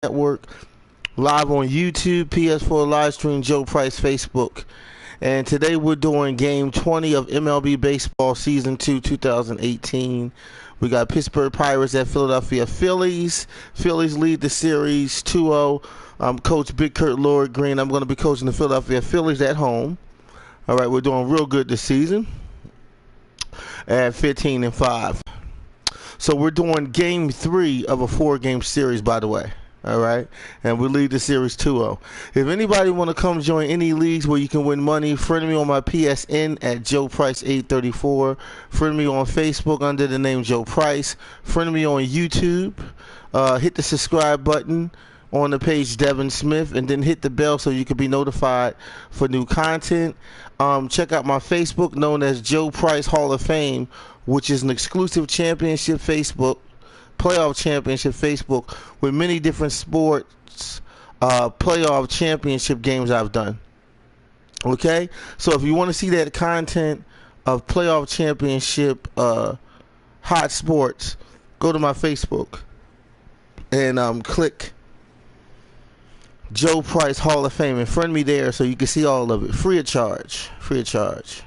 Network, live on YouTube, PS4 live stream, Joe Price Facebook. And today we're doing game 20 of MLB Baseball Season 2 2018. We got Pittsburgh Pirates at Philadelphia Phillies. Phillies lead the series 2-0. Coach Big Kurt Lord Green. I'm going to be coaching the Philadelphia Phillies at home. All right, we're doing real good this season at 15-5. So we're doing game 3 of a 4-game series, by the way. All right, and we lead the series 2-0. If anybody want to come join any leagues where you can win money, friend me on my PSN at Joe Price 834. Friend me on Facebook under the name Joe Price. Friend me on YouTube. Hit the subscribe button on the page Devin Smith, and then hit the bell so you can be notified for new content. Check out my Facebook known as Joe Price Hall of Fame, which is an exclusive championship Facebook, playoff championship Facebook with many different sports playoff championship games I've done. Okay, so if you want to see that content of playoff championship hot sports, go to my Facebook and click Joe Price Hall of Fame and friend me there so you can see all of it free of charge. Free of charge.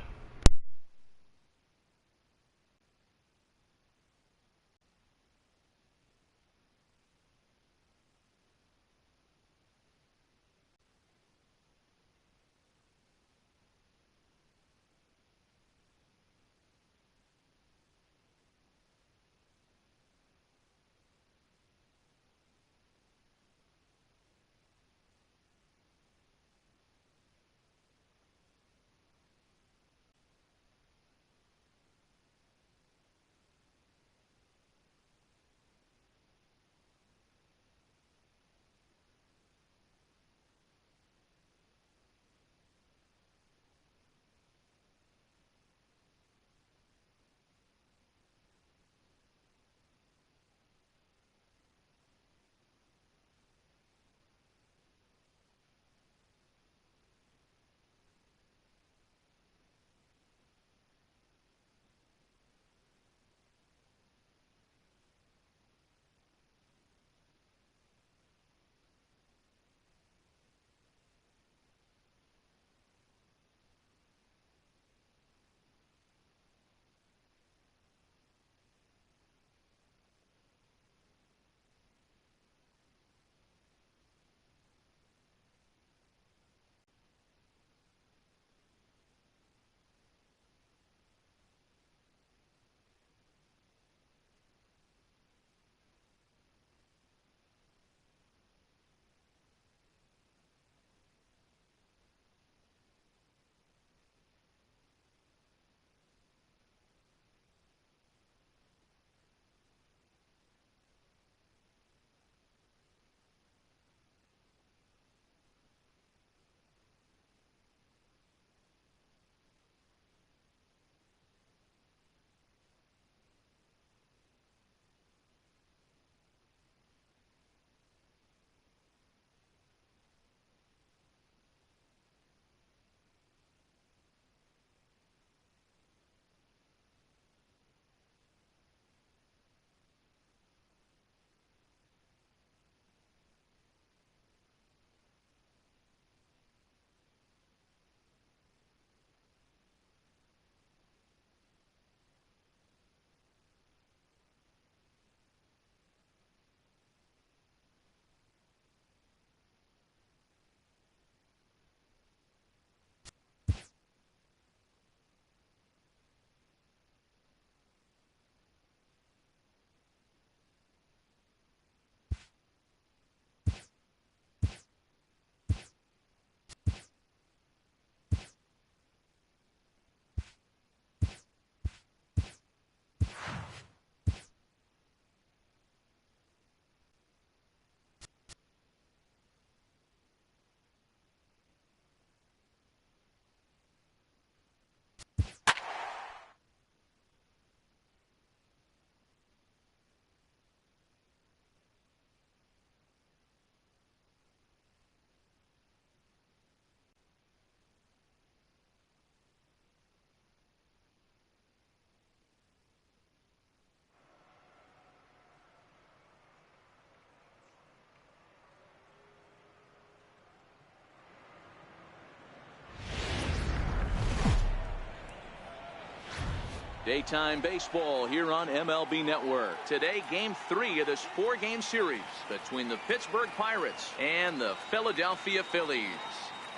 Daytime baseball here on MLB Network. Today, Game 3 of this 4-game series between the Pittsburgh Pirates and the Philadelphia Phillies.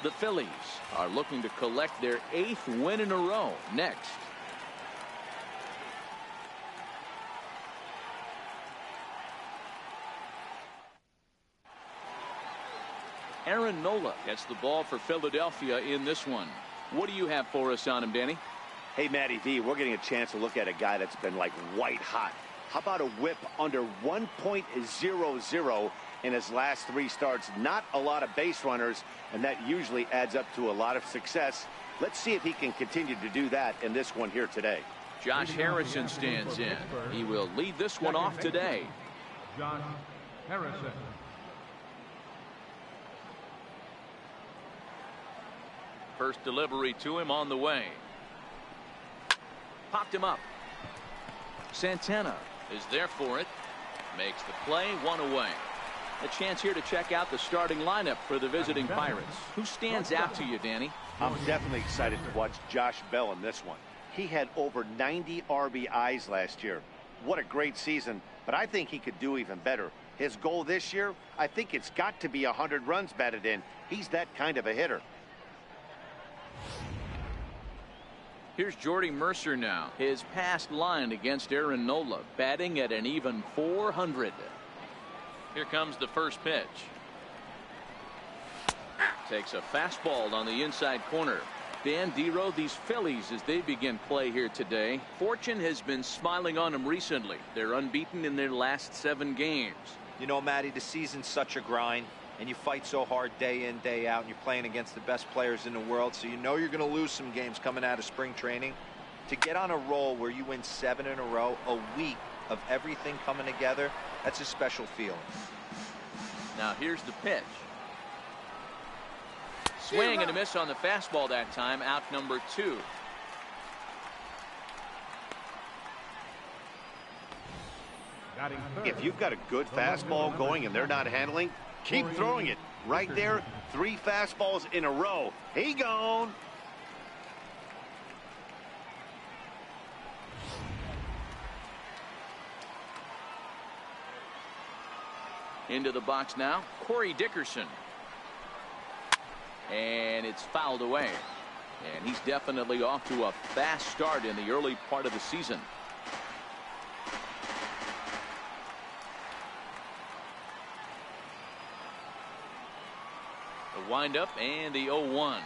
The Phillies are looking to collect their 8th win in a row next. Aaron Nola gets the ball for Philadelphia in this one. What do you have for us on him, Danny? Hey, Matty V, we're getting a chance to look at a guy that's been like white hot. How about a whip under 1.00 in his last 3 starts? Not a lot of base runners, and that usually adds up to a lot of success. Let's see if he can continue to do that in this one here today. Josh Harrison stands in. He will lead this one off today. Josh Harrison. First delivery to him on the way. Popped him up. Santana is there for it. Makes the play, 1 away. A chance here to check out the starting lineup for the visiting Pirates. Who stands out to you, Danny? I'm definitely excited to watch Josh Bell in this one. He had over 90 RBIs last year. What a great season, but I think he could do even better. His goal this year, I think it's got to be 100 runs batted in. He's that kind of a hitter. Here's Jordy Mercer now. His past line against Aaron Nola, batting at an even 400. Here comes the first pitch. Takes a fastball on the inside corner. Dan Dero, these Phillies, as they begin play here today, fortune has been smiling on them recently. They're unbeaten in their last 7 games. You know, Matty, the season's such a grind, and you fight so hard day in, day out, and you're playing against the best players in the world, so you know you're going to lose some games coming out of spring training. To get on a roll where you win 7 in a row, a week of everything coming together, that's a special feeling. Now here's the pitch. Swing and a miss on the fastball that time, out number 2. If you've got a good fastball going and they're not handling, keep throwing it. Right there, 3 fastballs in a row. He gone. Into the box now, Corey Dickerson. And it's fouled away. And he's definitely off to a fast start in the early part of the season. The windup and the 0-1.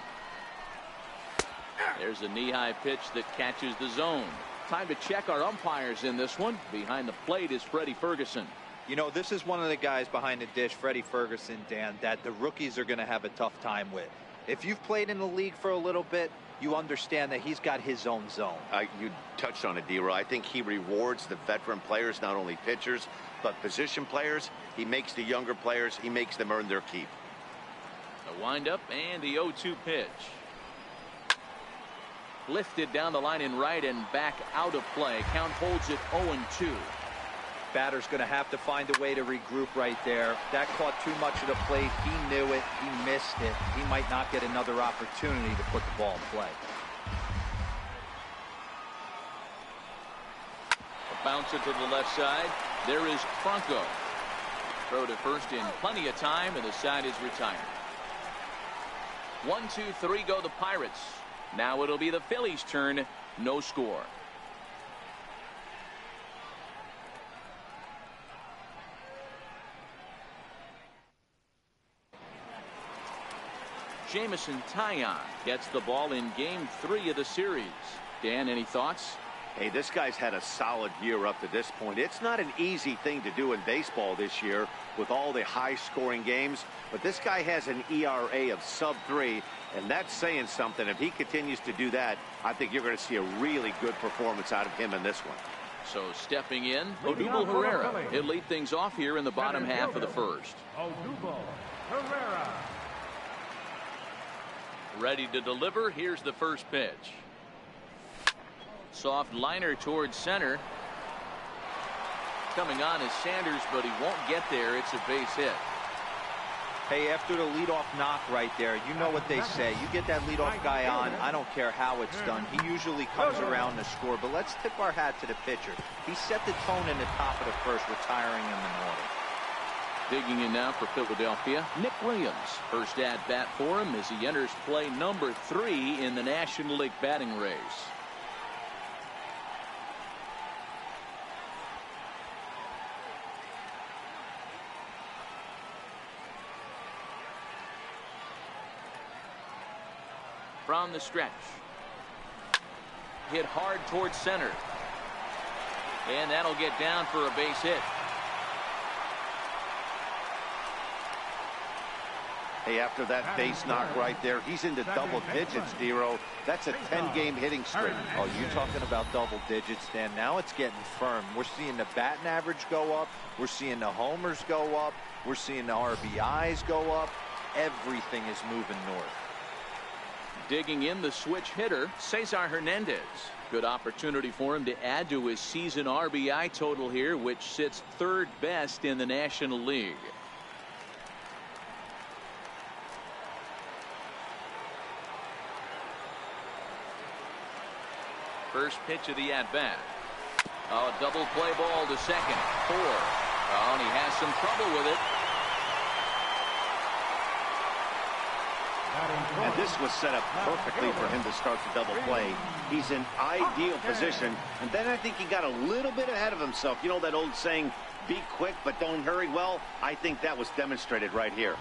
There's a knee-high pitch that catches the zone. Time to check our umpires in this one. Behind the plate is Freddie Ferguson. You know, this is one of the guys behind the dish, Freddie Ferguson, Dan, that the rookies are going to have a tough time with. If you've played in the league for a little bit, you understand that he's got his own zone. You touched on it, D-Roy. I think he rewards the veteran players, not only pitchers, but position players. He makes the younger players, he makes them earn their keep. The windup and the 0-2 pitch. Lifted down the line in right and back out of play. Count holds it 0-2. Batter's going to have to find a way to regroup right there. That caught too much of the plate. He knew it. He missed it. He might not get another opportunity to put the ball in play. A bouncer to the left side. There is Franco. Throw to first in plenty of time, and the side is retired. 1, 2, 3 go the Pirates. Now it'll be the Phillies' turn. No score. Jamison Taillon gets the ball in Game 3 of the series. Dan, any thoughts? Hey, this guy's had a solid year up to this point. It's not an easy thing to do in baseball this year with all the high-scoring games, but this guy has an ERA of sub-3, and that's saying something. If he continues to do that, I think you're going to see a really good performance out of him in this one. So stepping in, Odubel Herrera. He'll lead things off here in the bottom half of the first. Odubel Herrera. Ready to deliver. Here's the first pitch. Soft liner towards center. Coming on is Sanders, but he won't get there. It's a base hit. Hey, after the leadoff knock right there, you know what they say. You get that leadoff guy on, I don't care how it's done. He usually comes around to score, but let's tip our hat to the pitcher. He set the tone in the top of the first, retiring him in order. Digging in now for Philadelphia, Nick Williams. First at bat for him as he enters play number 3 in the National League batting race. From the stretch. Hit hard towards center. And that'll get down for a base hit. Hey, after that base knock right there, he's into double digits, Dero. That's a 10-game hitting streak. Oh, you talking about double digits, Dan. Now it's getting firm. We're seeing the batting average go up. We're seeing the homers go up. We're seeing the RBIs go up. Everything is moving north. Digging in the switch hitter, Cesar Hernandez. Good opportunity for him to add to his season RBI total here, which sits 3rd best in the National League. First pitch of the at-bat. Oh, double play ball to second. 4. Oh, and he has some trouble with it. And this was set up perfectly for him to start the double play. He's in ideal position. And then I think he got a little bit ahead of himself. You know that old saying, be quick but don't hurry? Well, I think that was demonstrated right here.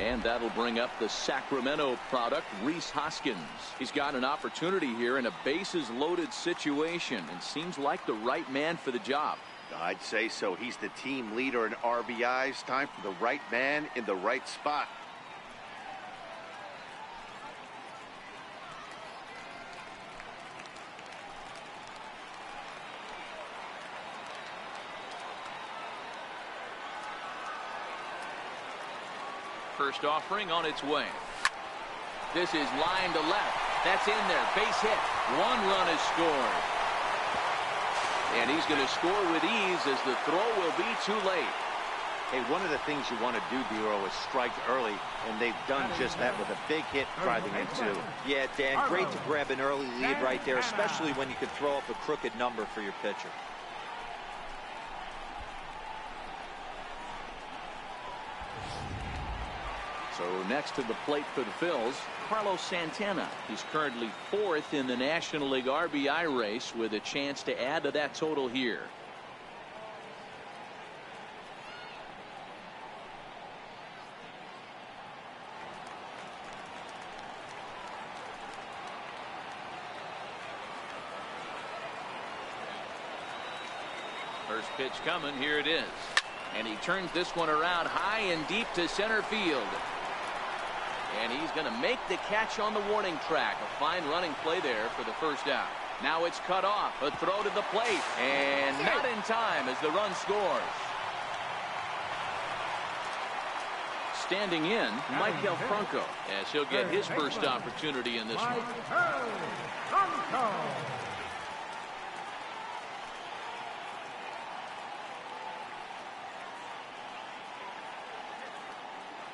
And that'll bring up the Sacramento product, Rhys Hoskins. He's got an opportunity here in a bases-loaded situation and seems like the right man for the job. I'd say so. He's the team leader in RBIs. Time for the right man in the right spot. First offering on its way. This is line to left. That's in there. Base hit. 1 run is scored. And he's going to score with ease as the throw will be too late. Hey, one of the things you want to do, Dero, is strike early, and they've done just that with a big hit driving in two. Yeah, Dan, great to grab an early lead right there, especially when you could throw up a crooked number for your pitcher. So next to the plate for the Phils, Carlos Santana. He's currently 4th in the National League RBI race with a chance to add to that total here. First pitch coming. Here it is. And he turns this one around high and deep to center field. And he's going to make the catch on the warning track. A fine running play there for the first out. Now it's cut off. A throw to the plate. And not in time as the run scores. Standing in, Michael Franco, as he'll get his first opportunity in this one.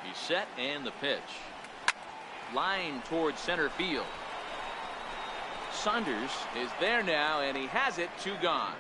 He's set and the pitch. Line towards center field. Saunders is there now and he has it. 2 gone.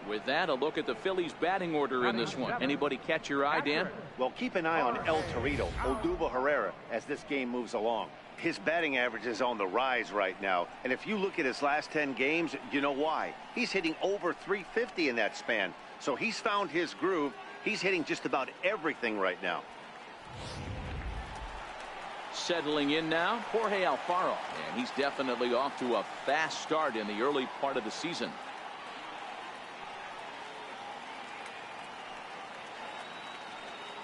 With that, a look at the Phillies batting order in this one. Anybody catch your eye, Dan? Well, keep an eye on El Torito, Odubel Herrera, as this game moves along. His batting average is on the rise right now. And if you look at his last 10 games, you know why. He's hitting over 350 in that span. So he's found his groove. He's hitting just about everything right now. Settling in now, Jorge Alfaro. And he's definitely off to a fast start in the early part of the season.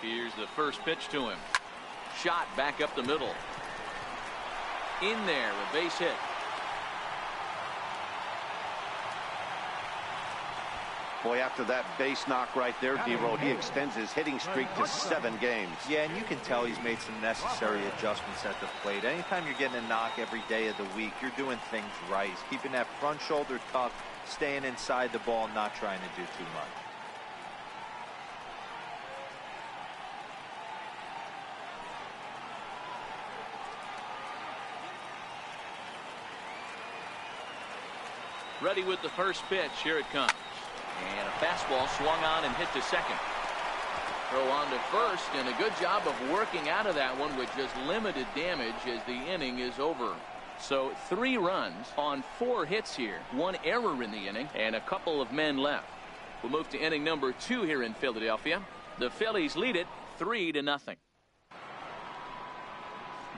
Here's the first pitch to him. Shot back up the middle. In there, a base hit. Boy, after that base knock right there, Dero, he extends his hitting streak to 7 games. Yeah, and you can tell he's made some necessary adjustments at the plate. Anytime you're getting a knock every day of the week, you're doing things right. He's keeping that front shoulder tucked, staying inside the ball, not trying to do too much. Ready with the first pitch. Here it comes. And a fastball swung on and hit to second. Throw on to first, and a good job of working out of that one with just limited damage as the inning is over. So 3 runs on 4 hits here. 1 error in the inning and a couple of men left. We'll move to inning number 2 here in Philadelphia. The Phillies lead it 3-0.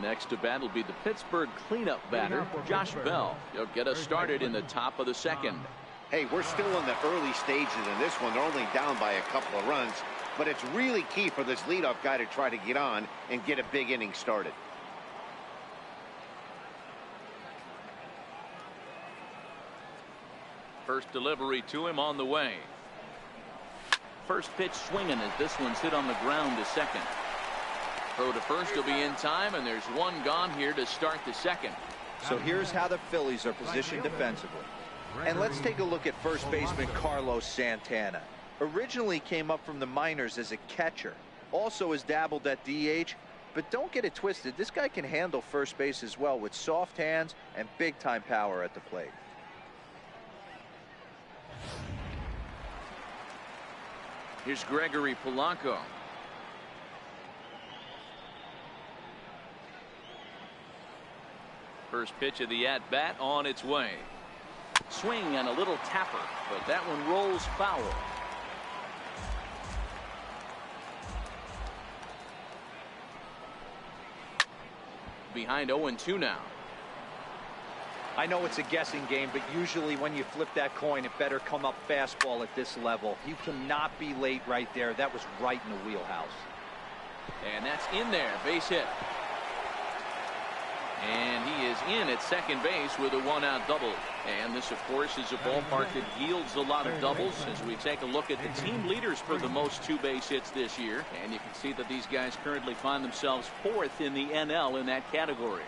Next to bat will be the Pittsburgh cleanup batter, Josh Bell. He'll get us started in the top of the second. Hey, we're still in the early stages in this one. They're only down by a couple of runs, but it's really key for this leadoff guy to try to get on and get a big inning started. First delivery to him on the way. First pitch swinging as this one's hit on the ground to second. Throw to first will be in time, and there's 1 gone here to start the second. So here's how the Phillies are positioned defensively. And let's take a look at first baseman Carlos Santana. Originally came up from the minors as a catcher. Also has dabbled at DH. But don't get it twisted. This guy can handle first base as well with soft hands and big-time power at the plate. Here's Gregory Polanco. First pitch of the at-bat on its way. Swing and a little tapper, but that one rolls foul. Behind 0-2 now. I know it's a guessing game, but usually when you flip that coin, it better come up fastball at this level. You cannot be late right there. That was right in the wheelhouse. And that's in there. Base hit. And he is in at second base with a 1-out double. And this, of course, is a ballpark that yields a lot of doubles as we take a look at the team leaders for the most 2 base hits this year. And you can see that these guys currently find themselves 4th in the NL in that category.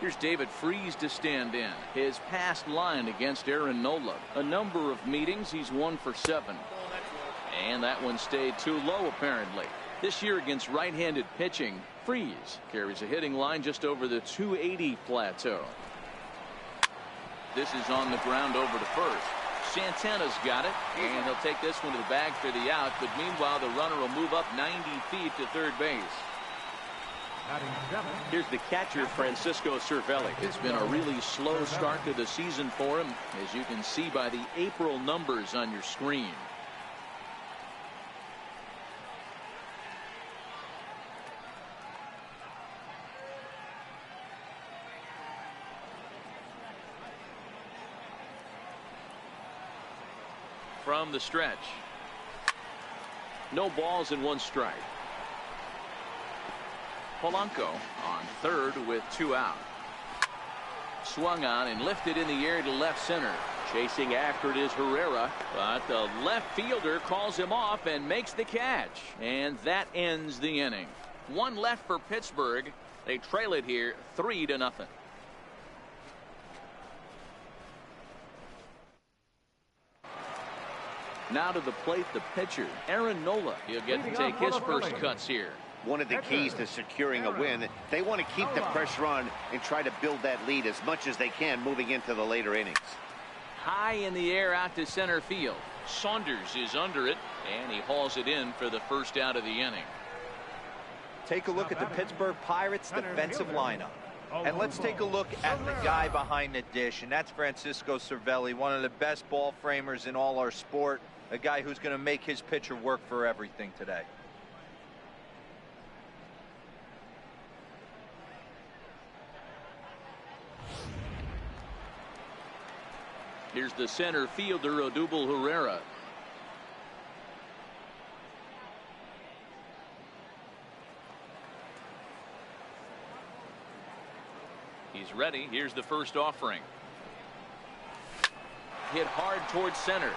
Here's David Freese to stand in. His past line against Aaron Nola. A number of meetings, he's 1 for 7. And that one stayed too low, apparently. This year against right-handed pitching, Freese carries a hitting line just over the 280 plateau. This is on the ground over to first. Santana's got it, and he'll take this one to the bag for the out. But meanwhile, the runner will move up 90 feet to third base. Here's the catcher, Francisco Cervelli. It's been a really slow start to the season for him, as you can see by the April numbers on your screen. From the stretch. No balls and 1 strike. Polanco on third with 2 out. Swung on and lifted in the air to left center. Chasing after it is Herrera, but the left fielder calls him off and makes the catch. And that ends the inning. 1 left for Pittsburgh. They trail it here 3-0. Now to the plate, the pitcher, Aaron Nola. He'll get to take his first cuts here. One of the keys to securing a win, they want to keep the pressure on and try to build that lead as much as they can moving into the later innings. High in the air out to center field. Saunders is under it, and he hauls it in for the first out of the inning. Take a look at the Pittsburgh Pirates defensive lineup. And let's take a look at the guy behind the dish, and that's Francisco Cervelli, one of the best ball framers in all our sport. A guy who's going to make his pitcher work for everything today. Here's the center fielder, Odubel Herrera. He's ready. Here's the first offering. Hit hard towards center.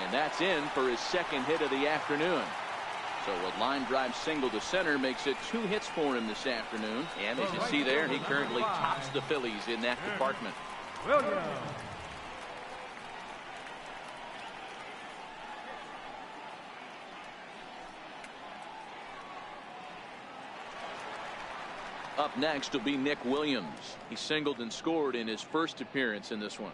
And that's in for his second hit of the afternoon. So a line drive single to center makes it 2 hits for him this afternoon. And as you see there, he currently tops the Phillies in that department. Up next will be Nick Williams. He singled and scored in his first appearance in this one.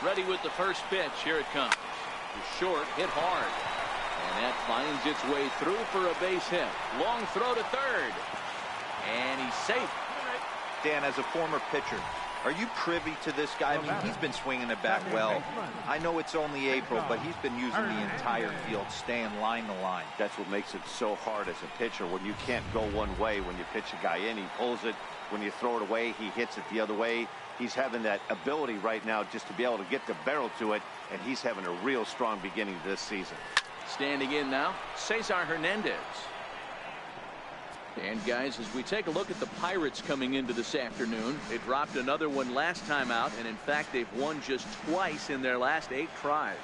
Ready with the first pitch. Here it comes. Short, hit hard. And that finds its way through for a base hit. Long throw to third. And he's safe. Dan, as a former pitcher, are you privy to this guy? I mean, he's been swinging it back well. I know it's only April, but he's been using the entire field, staying line to line. That's what makes it so hard as a pitcher when you can't go one way. When you pitch a guy in, he pulls it. When you throw it away, he hits it the other way. He's having that ability right now just to be able to get the barrel to it, and he's having a real strong beginning to this season. Standing in now, Cesar Hernandez. And guys, as we take a look at the Pirates coming into this afternoon, they dropped another one last time out, and in fact they've won just twice in their last 8 tries.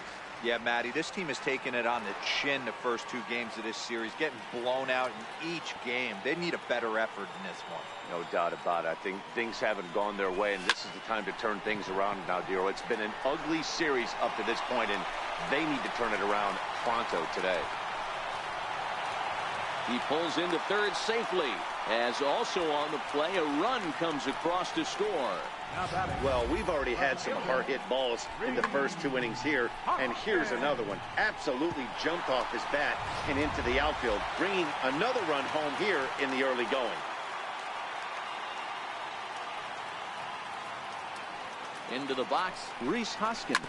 Yeah, Matty, this team has taken it on the chin the first 2 games of this series, getting blown out in each game. They need a better effort in this one. No doubt about it. I think things haven't gone their way, and this is the time to turn things around now, Dero. It's been an ugly series up to this point, and they need to turn it around pronto today. He pulls into third safely, as also on the play a run comes across to score. Well, we've already had some hard-hit balls in the first 2 innings here, and here's another one. Absolutely jumped off his bat and into the outfield, bringing another run home here in the early going. Into the box, Rhys Hoskins.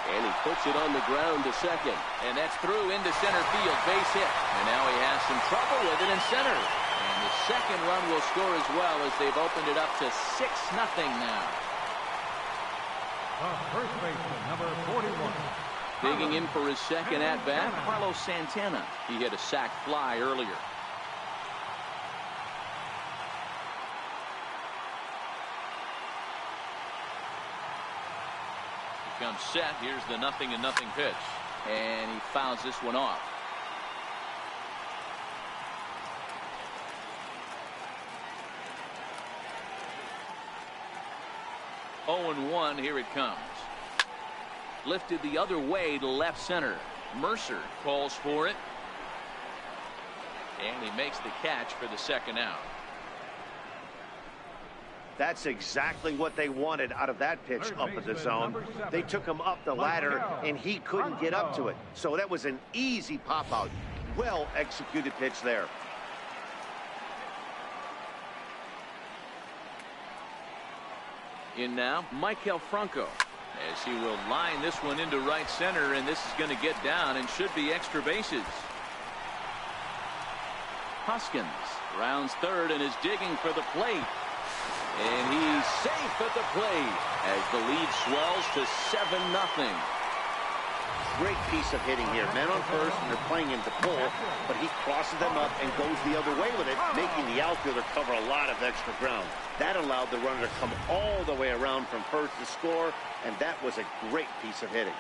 And he puts it on the ground to second. And that's through into center field. Base hit. And now he has some trouble with it in center. And the second run will score as well, as they've opened it up to 6-0 now. First baseman, number 41. Digging in for his second at-bat, Carlos Santana. He hit a sac fly earlier. Comes set. Here's the 0-0 pitch, and he fouls this one off. Oh, 0-1. Here it comes. Lifted the other way to left center. Mercer calls for it, and he makes the catch for the second out. That's exactly what they wanted out of that pitch up in the zone. They took him up the ladder, and he couldn't get up to it. So that was an easy pop-out. Well executed pitch there. In now, Maikel Franco, as he will line this one into right center, and this is going to get down and should be extra bases. Hoskins rounds third and is digging for the plate. And he's safe at the plate as the lead swells to 7-0. Great piece of hitting here. Men on first, and they're playing him to pull, but he crosses them up and goes the other way with it, making the outfielder cover a lot of extra ground. That allowed the runner to come all the way around from first to score, and that was a great piece of hitting.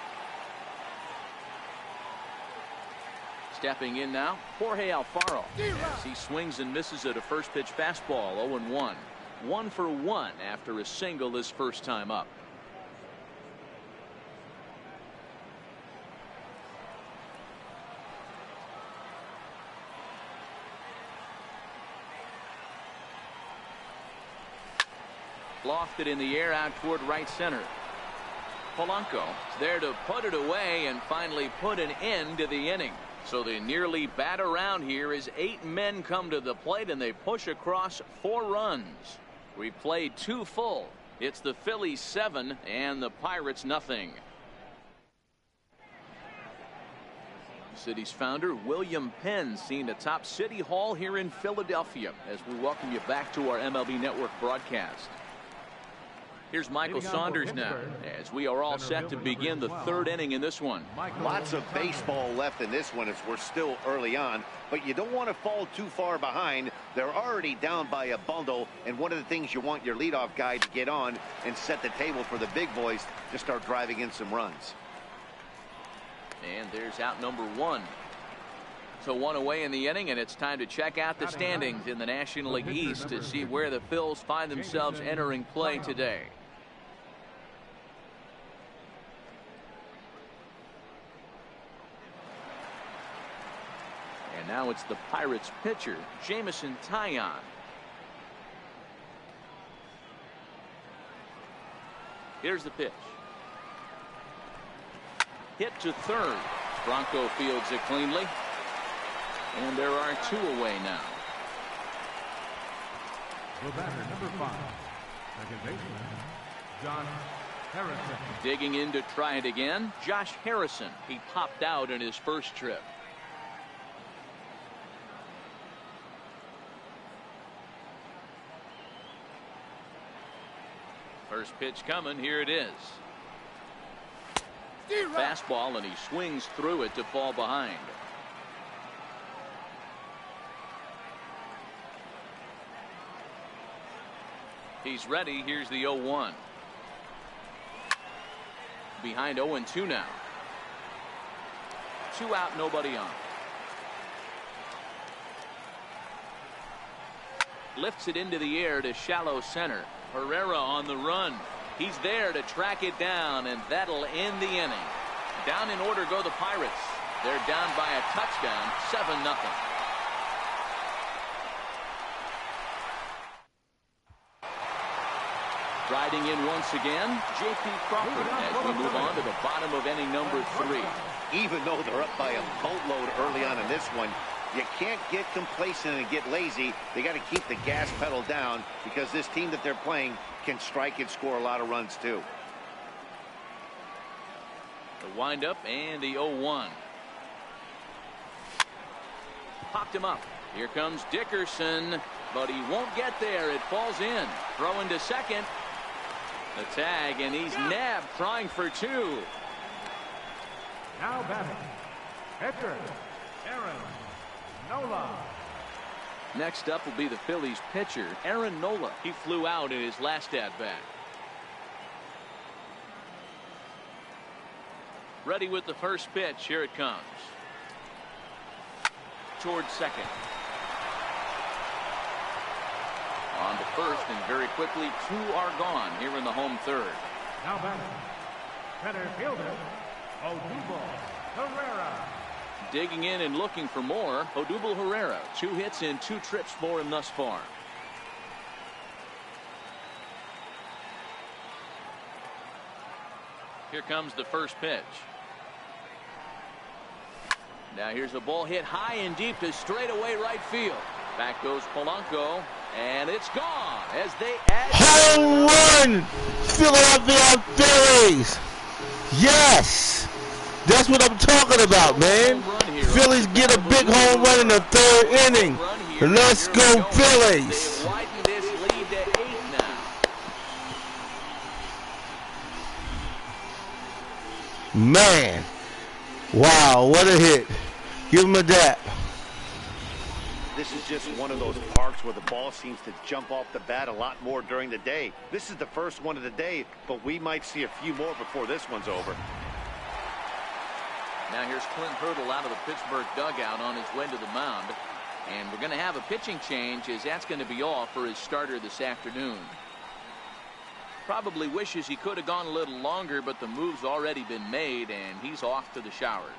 Stepping in now, Jorge Alfaro, as he swings and misses at a first pitch fastball. 0-1. 1 for 1 after a single his first time up. Lofted in the air out toward right center. Polanco is there to put it away and finally put an end to the inning. So they nearly bat around here as 8 men come to the plate, and they push across 4 runs. We played 2 full. It's the Phillies 7 and the Pirates 0. The city's founder, William Penn, seen atop City Hall here in Philadelphia, as we welcome you back to our MLB Network broadcast. Here's Michael Saunders now, as we are all set to begin the 3rd inning in this one. Lots of baseball left in this one as we're still early on, but you don't want to fall too far behind. They're already down by a bundle, and one of the things you want your leadoff guy to get on and set the table for the big boys to start driving in some runs. And there's out number 1. So 1 away in the inning, and it's time to check out the standings in the National League East to see where the Phils find themselves entering play today. And now it's the Pirates pitcher, Jameson Taillon. Here's the pitch. Hit to third. Bronco fields it cleanly. And there are 2 away now. The batter, number 5, second baseman, Josh Harrison. Digging in to try it again, Josh Harrison. He popped out in his first trip. First pitch coming. Here it is. Fastball, and he swings through it to fall behind. He's ready. Here's the 0-1. Behind 0-2 now. 2 out, nobody on. Lifts it into the air to shallow center. Herrera on the run. He's there to track it down, and that'll end the inning. Down in order go the Pirates. They're down by a touchdown, 7-0. Riding in once again, J.P. Crawford as we move on to the bottom of inning number 3. Even though they're up by a boatload early on in this one, you can't get complacent and get lazy. They got to keep the gas pedal down because this team that they're playing can strike and score a lot of runs too. The windup and the 0-1. Popped him up. Here comes Dickerson, but he won't get there. It falls in. Throwing to second. The tag, and he's nabbed, trying for 2. Now batting, pitcher, Aaron Nola. Next up will be the Phillies pitcher, Aaron Nola. He flew out in his last at-bat. Ready with the first pitch. Here it comes. Towards second. On to first, and very quickly 2 are gone here in the home third. Now batting, center fielder, Odubel Herrera. Digging in and looking for more, Odubel Herrera. 2 hits and 2 trips for him thus far. Here comes the first pitch. Now here's a ball hit high and deep to straightaway right field. Back goes Polanco, and it's gone as they add Home run! Philadelphia Phillies! Yes! That's what I'm talking about, man. Phillies get a big home run in the 3rd inning. Let's go Phillies! They've widened this lead to 8 now. Man. Wow, what a hit. Give him a dap. This is just one of those parks where the ball seems to jump off the bat a lot more during the day. This is the first one of the day, but we might see a few more before this one's over. Now here's Clint Hurdle out of the Pittsburgh dugout on his way to the mound. And we're going to have a pitching change, as that's going to be all for his starter this afternoon. Probably wishes he could have gone a little longer, but the move's already been made, and he's off to the showers.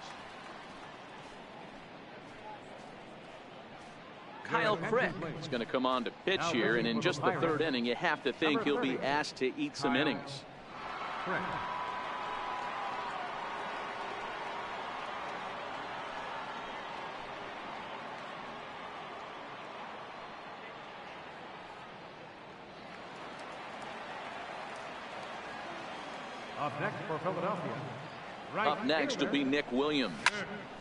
Kyle Crick is going to come on to pitch here, and in just the 3rd inning, you have to think he'll be asked to eat some innings. Up next for Philadelphia. Up next will be Nick Williams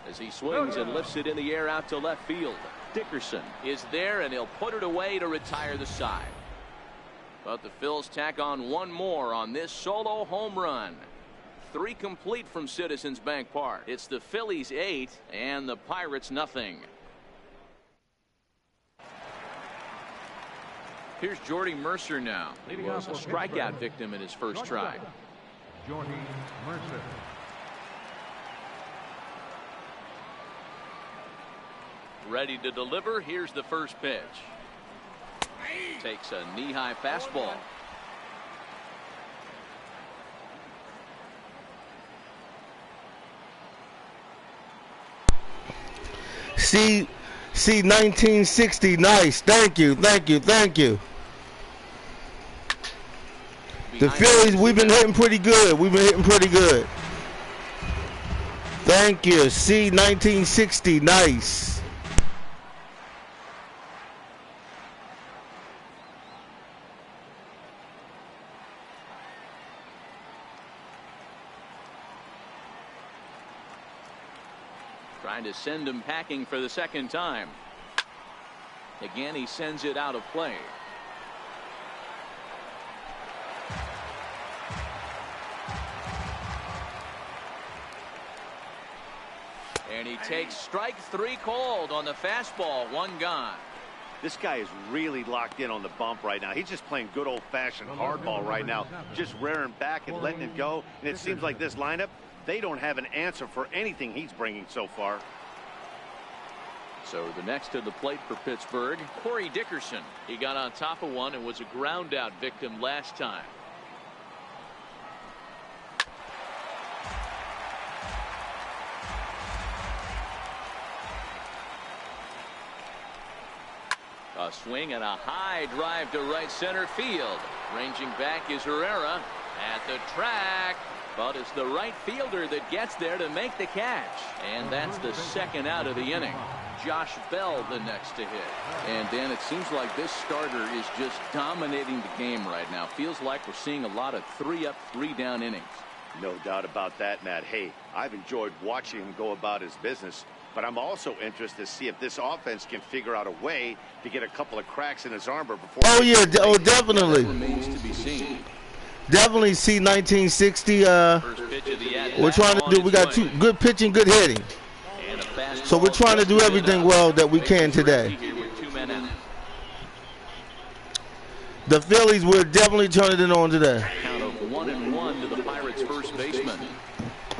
as he swings and lifts it in the air out to left field. Dickerson is there, and he'll put it away to retire the side. But the Phils tack on 1 more on this solo home run. 3 complete from Citizens Bank Park. It's the Phillies 8 and the Pirates nothing. Here's Jordy Mercer now. He was a strikeout victim in his first try. Jordy Mercer. Ready to deliver. Here's the first pitch. Takes a knee-high fastball. See 1960. Nice. Thank you. The Phillies, we've been hitting pretty good. Thank you. See 1960. Nice. Trying to send him packing for the second time. Again, he sends it out of play. And he takes strike 3 called on the fastball. 1 gone. This guy is really locked in on the bump right now. He's just playing good old-fashioned hardball right now, just rearing back and letting it go. And it seems like this lineup, they don't have an answer for anything he's bringing so far. So the next to the plate for Pittsburgh, Corey Dickerson. He got on top of one and was a ground out victim last time. A swing and a high drive to right center field. Ranging back is Herrera at the track. But it's the right fielder that gets there to make the catch. And that's the second out of the inning. Josh Bell the next to hit. And Dan, it seems like this starter is just dominating the game right now. Feels like we're seeing a lot of 3-up, 3-down innings. No doubt about that, Matt. Hey, I've enjoyed watching him go about his business, but I'm also interested to see if this offense can figure out a way to get a couple of cracks in his armor before. Oh yeah, oh definitely. That remains to be seen. Definitely see 1960. We're trying to do. We got good pitching, good hitting. So we're trying to do everything well that we can today. The Phillies will definitely turn it on today. Count of 1-1 to the Pirates' first baseman.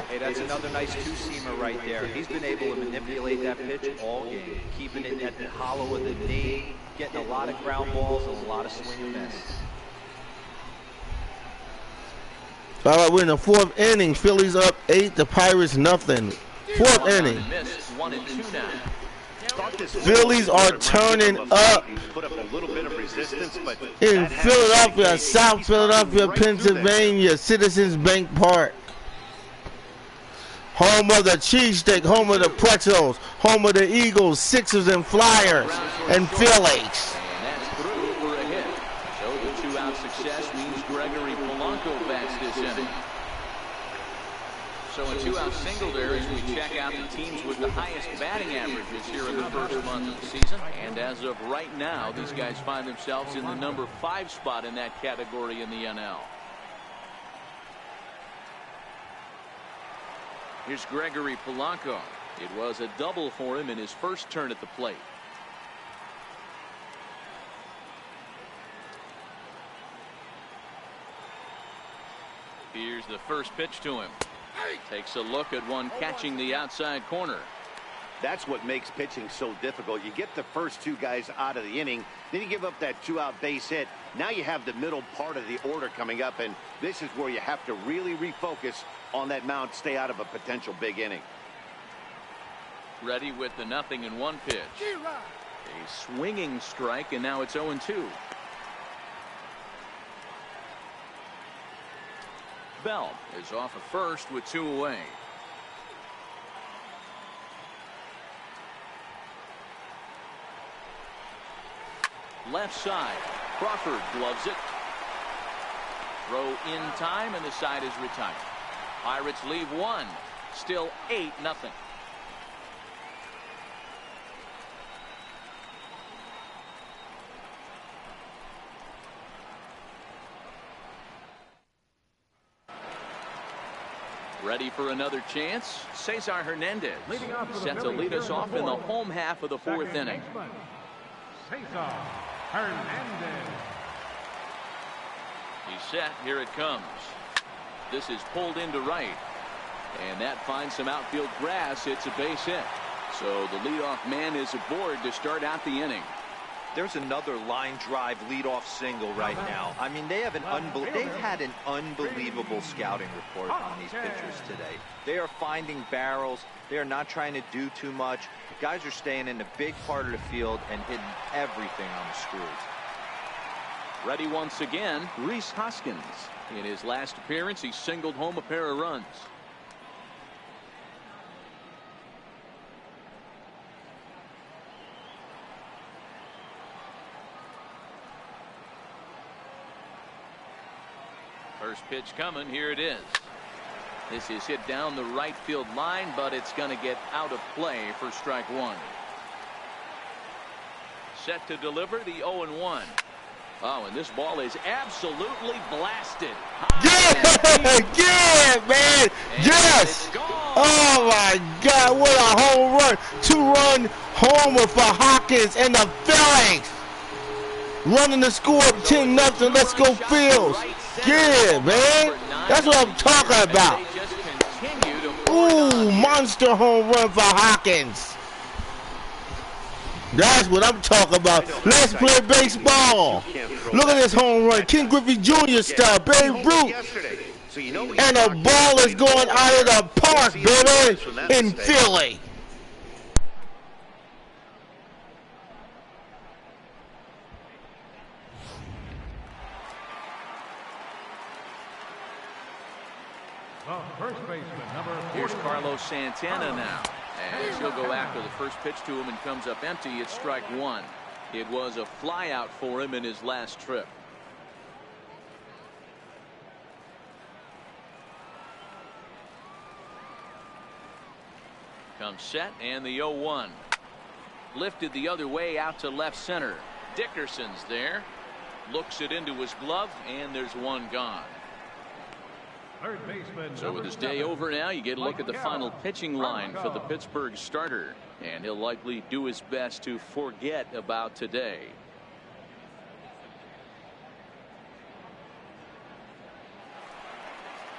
Hey, that's another nice two-seamer right there. He's been able to manipulate that pitch all game, keeping it at the hollow of the knee, getting a lot of ground balls and a lot of swing and miss. All right, we're in the 4th inning. Phillies up 8, the Pirates nothing. 4th inning. 1-2 now. Phillies are turning up Put up a little bit of resistance, but in Philadelphia, South Philadelphia, Pennsylvania, Citizens Bank Park. Home of the cheesesteak, home of the pretzels, home of the Eagles, Sixers, and Flyers, and Phillies. And that's through for a hit. So the 2-out success means Gregory Polanco bats this inning. So a 2-out single there as we check out the teams with the highest batting averages here in the first month of the season. And as of right now, these guys find themselves in the number 5 spot in that category in the NL. Here's Gregory Polanco. It was a double for him in his first turn at the plate. Here's the first pitch to him. Takes a look at one catching the outside corner. that's what makes pitching so difficult. You get the first 2 guys out of the inning, then you give up that 2-out base hit. Now you have the middle part of the order coming up, and this is where you have to really refocus on that mound, stay out of a potential big inning. Ready with the 0-1 pitch. A swinging strike, and now it's 0-2. Bell is off of first with 2 away. Left side. Crawford gloves it. Throw in time, and the side is retired. Pirates leave 1. Still 8-0. Ready for another chance. Cesar Hernandez set to lead us off in the home half of the 4th inning. Cesar Hernandez. He's set. Here it comes. This is pulled into right. And that finds some outfield grass. It's a base hit. So the leadoff man is aboard to start out the inning. There's another line drive leadoff single right now. I mean, they've had an unbelievable scouting report on these pitchers today. They are finding barrels. They are not trying to do too much. Guys are staying in the big part of the field and hitting everything on the screws. Ready once again, Rhys Hoskins. In his last appearance, he singled home a pair of runs. First pitch coming. Here it is. This is hit down the right field line, but it's going to get out of play for strike one. Set to deliver the 0-1. Oh, and this ball is absolutely blasted. Yeah, man. Yes. Oh, my God. What a home run. 2-run homer for Hawkins and the Phillies. Running the score up 10-0. Let's go, Phils. Yeah, man. That's what I'm talking about. Ooh, monster home run for Hawkins. That's what I'm talking about. Let's play baseball. Look at this home run. Ken Griffey Jr. style, Babe Ruth. And the ball is going out of the park, baby, in Philly. First baseman, number 41. Here's Carlos Santana now. As he'll go after the first pitch to him and comes up empty. It's strike one. It was a flyout for him in his last trip. Comes set and the 0-1. Lifted the other way out to left center. Dickerson's there. Looks it into his glove and there's one gone. Third baseman, So with his day over now, you get a look at the final pitching line for the Pittsburgh starter. And he'll likely do his best to forget about today.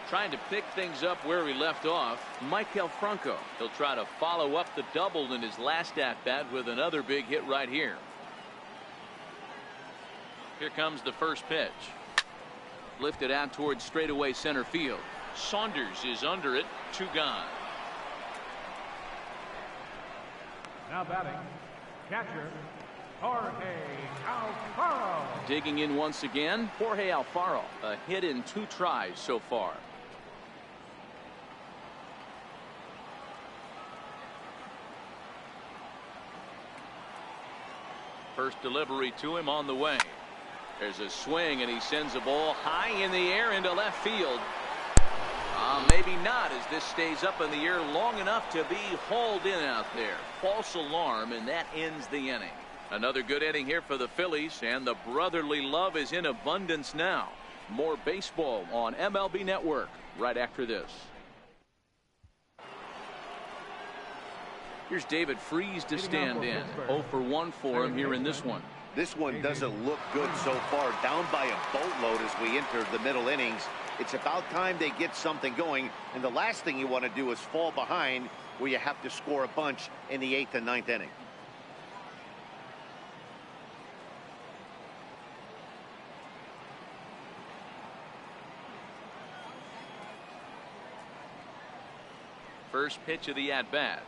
Trying to pick things up where he left off, Michael Franco. He'll try to follow up the double in his last at-bat with another big hit right here. Here comes the first pitch. Lifted out towards straightaway center field. Saunders is under it. 2 gone. Now batting, catcher, Jorge Alfaro. Digging in once again, Jorge Alfaro. A hit in 2 tries so far. First delivery to him on the way. There's a swing and he sends a ball high in the air into left field. Maybe not, as this stays up in the air long enough to be hauled in out there. False alarm, and that ends the inning. Another good inning here for the Phillies, and the brotherly love is in abundance now. More baseball on MLB Network right after this. Here's David Freese to stand in. 0 for 1 for him here in this one. This one doesn't look good so far. Down by a boatload as we enter the middle innings. It's about time they get something going. And the last thing you want to do is fall behind where you have to score a bunch in the 8th and 9th inning. First pitch of the at-bat.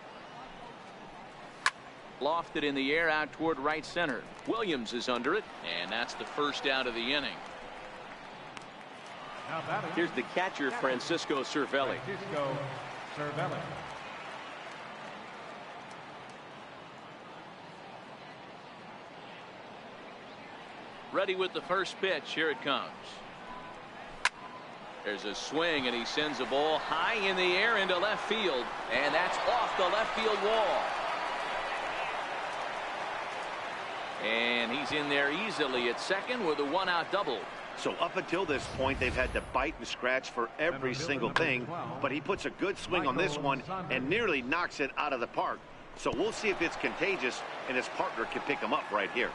Lofted in the air out toward right center. Williams is under it, and that's the first out of the inning. Now batting, Here's the catcher, Francisco Cervelli. Francisco Cervelli. Ready with the first pitch. Here it comes. There's a swing, and he sends a ball high in the air into left field, and that's off the left field wall. And he's in there easily at second with a 1-out double. So up until this point, they've had to bite and scratch for every single thing, but he puts a good swing on this one and nearly knocks it out of the park. So we'll see if it's contagious and his partner can pick him up right here.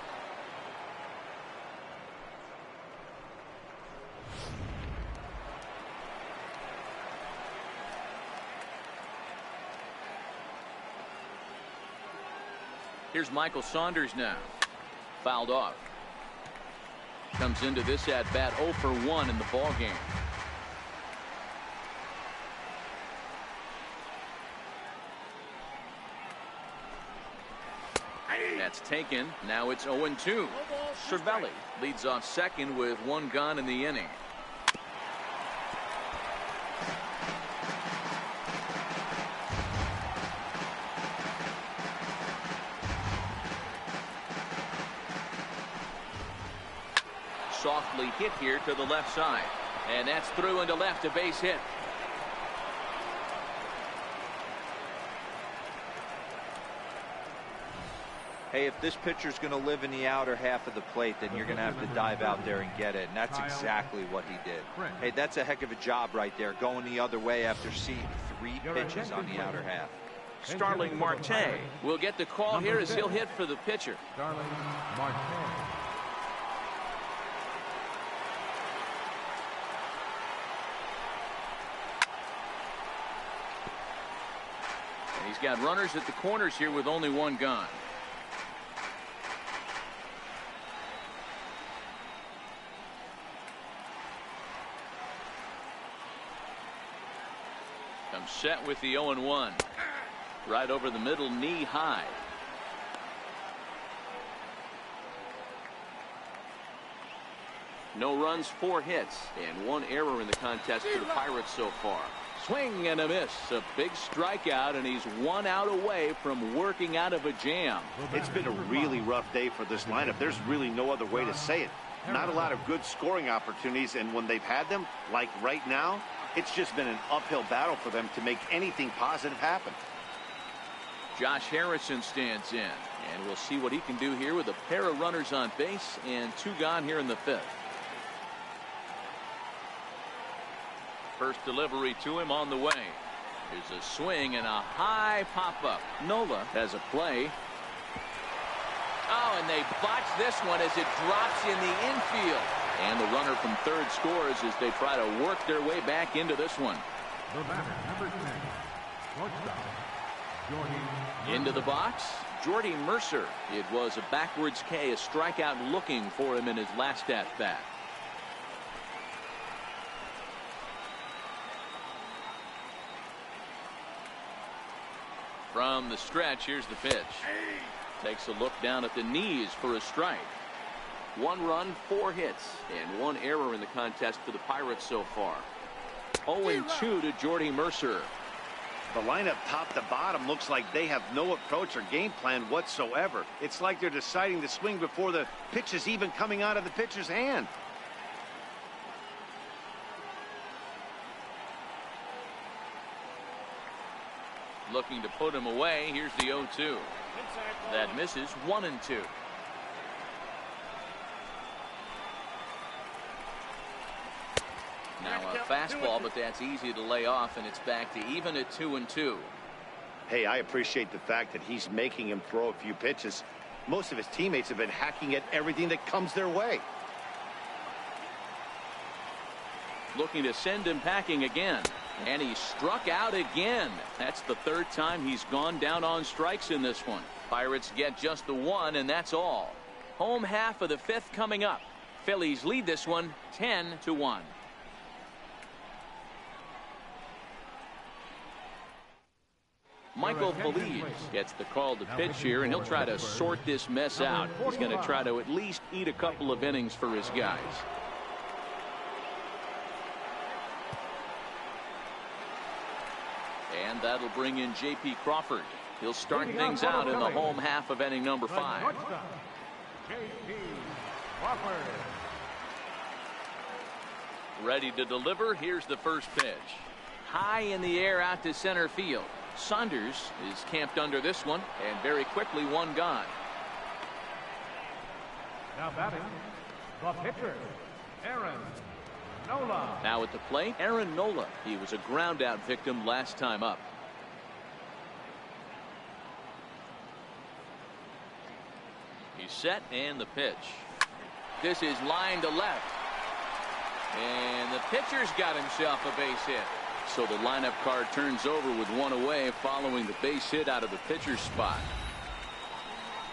Here's Michael Saunders now. Fouled off. Comes into this at bat 0 for 1 in the ball game. That's taken. Now it's 0-2. Cervelli leads off second with 1 gone in the inning. Softly hit here to the left side. And that's through into left, a base hit. Hey, if this pitcher's going to live in the outer half of the plate, then you're going to have to dive out there and get it. And that's exactly what he did. Hey, that's a heck of a job right there, going the other way after seeing 3 pitches on the outer half. Starling Marte will get the call here as he'll hit for the pitcher. Starling Marte. And he's got runners at the corners here with only 1 gone. Comes set with the 0-1. Right over the middle, knee high. No runs, 4 hits, and 1 error in the contest for the Pirates so far. Swing and a miss. A big strikeout, and he's 1 out away from working out of a jam. It's been a really rough day for this lineup. There's really no other way to say it. Not a lot of good scoring opportunities, and when they've had them, like right now, it's just been an uphill battle for them to make anything positive happen. Josh Harrison stands in, and we'll see what he can do here with a pair of runners on base and 2 gone here in the 5th. First delivery to him on the way. Here's a swing and a high pop-up. Nola has a play. Oh, and they botch this one as it drops in the infield. And the runner from third scores as they try to work their way back into this one. The batter, number 10, shortstop, Jordy Mercer. Into the box, Jordy Mercer. It was a backwards K, a strikeout looking for him in his last at-bat. From the stretch, here's the pitch. Takes a look down at the knees for a strike. 1 run, 4 hits, and 1 error in the contest for the Pirates so far. 0-2 to Jordy Mercer. The lineup top to bottom looks like they have no approach or game plan whatsoever. It's like they're deciding to swing before the pitch is even coming out of the pitcher's hand. Looking to put him away. Here's the 0-2. That misses. 1-2. Now a fastball, but that's easy to lay off, and it's back to even at 2-2. Hey, I appreciate the fact that he's making him throw a few pitches. Most of his teammates have been hacking at everything that comes their way. Looking to send him packing again. And he struck out again. That's the 3rd time he's gone down on strikes in this one. Pirates get just the 1, and that's all. Home half of the 5th coming up. Phillies lead this one 10-1. Michael Phillies gets the call to pitch here, and he'll try to sort this mess out. He's going to try to at least eat a couple of innings for his guys. And that'll bring in J.P. Crawford. He'll start things out in the home half of inning number 5. J.P. Crawford. Ready to deliver. Here's the first pitch. High in the air out to center field. Saunders is camped under this one, and very quickly 1 gone. Now batting, the pitcher, Aaron Nola. Now at the plate, Aaron Nola. He was a ground out victim last time up. He's set, and the pitch. This is line to left. And the pitcher's got himself a base hit. So the lineup card turns over with 1 away following the base hit out of the pitcher's spot.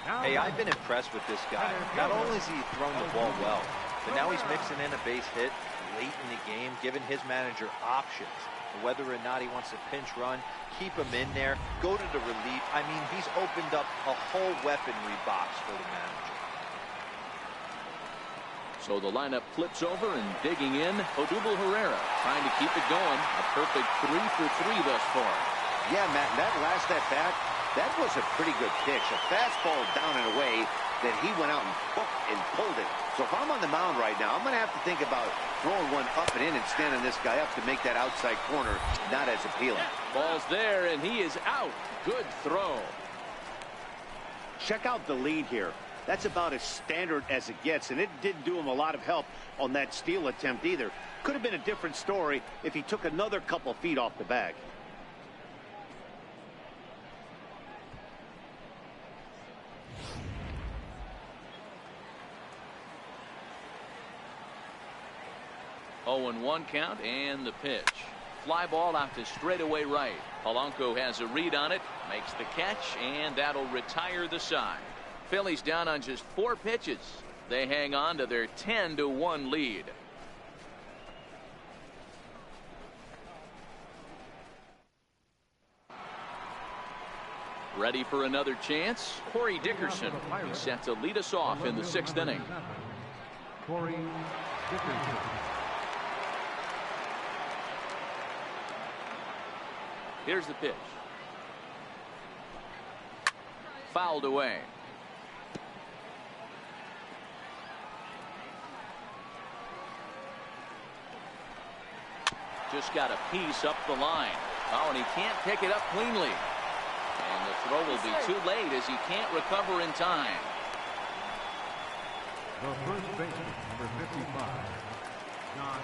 Hey, I've been impressed with this guy. Not only has he thrown the ball well, but now he's mixing in a base hit late in the game, giving his manager options. Whether or not he wants to pinch run, keep him in there, go to the relief. I mean, he's opened up a whole weaponry box for the manager. So the lineup flips over and digging in, Odubel Herrera trying to keep it going. A perfect 3 for 3 thus far. Yeah, Matt, that last at bat, that was a pretty good pitch. A fastball down and away that he went out and booked and pulled it. So if I'm on the mound right now, I'm going to have to think about throwing one up and in and standing this guy up to make that outside corner not as appealing. Ball's there, and he is out. Good throw. Check out the lead here. That's about as standard as it gets, and it didn't do him a lot of help on that steal attempt either. Could have been a different story if he took another couple feet off the bag. Oh, and 1 count, and the pitch. Fly ball out to straightaway right. Polanco has a read on it, makes the catch, and that'll retire the side. Phillies down on just 4 pitches. They hang on to their 10-1 lead. Ready for another chance? Corey Dickerson. He's set to lead us off in the 6th inning. Corey Dickerson. Here's the pitch. Fouled away. Just got a piece up the line. Oh, and he can't pick it up cleanly. And the throw will be too late as he can't recover in time. The first baseman, number 55, John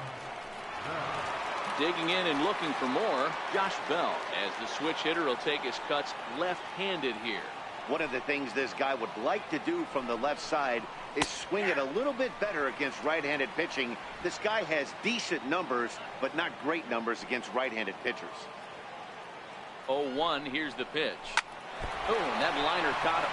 Bell. Digging in and looking for more, Josh Bell, as the switch hitter will take his cuts left-handed here. One of the things this guy would like to do from the left side is swing it a little bit better against right-handed pitching. This guy has decent numbers, but not great numbers against right-handed pitchers. 0-1, here's the pitch. Oh, and that liner caught him.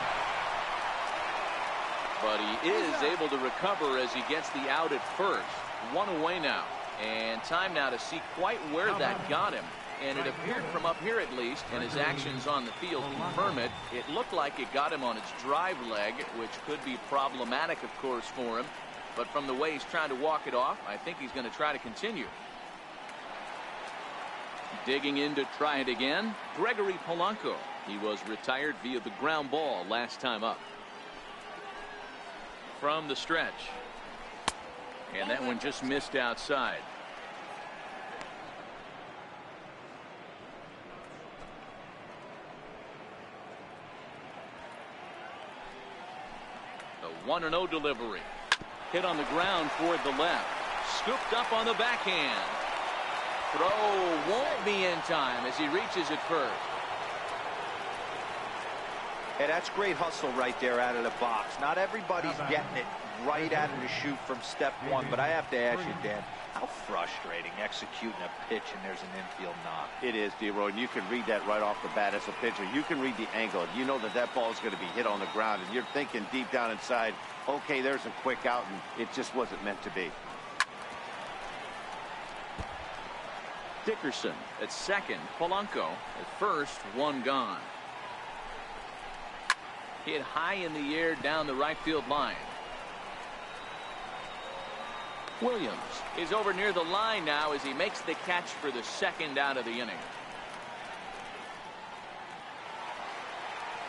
But he is able to recover as he gets the out at first. 1 away now. And time now to see quite where that got him. And it appeared from up here at least, and his actions on the field confirm it. It looked like it got him on his drive leg, which could be problematic, of course, for him. But from the way he's trying to walk it off, I think he's going to try to continue. Digging in to try it again, Gregory Polanco. He was retired via the ground ball last time up. From the stretch. And that one just missed outside. The 1-0 delivery. Hit on the ground toward the left. Scooped up on the backhand. Throw won't be in time as he reaches it first. Hey, that's great hustle right there out of the box. Not everybody's getting it right out of the chute from step 1, but I have to ask you, Dan, how frustrating executing a pitch and there's an infield knock. It is, D-Roy, and you can read that right off the bat as a pitcher. You can read the angle. You know that that ball is going to be hit on the ground, and you're thinking deep down inside, okay, there's a quick out, and it just wasn't meant to be. Dickerson at second. Polanco at first. 1 gone. Hit high in the air down the right field line. Williams is over near the line now as he makes the catch for the 2nd out of the inning.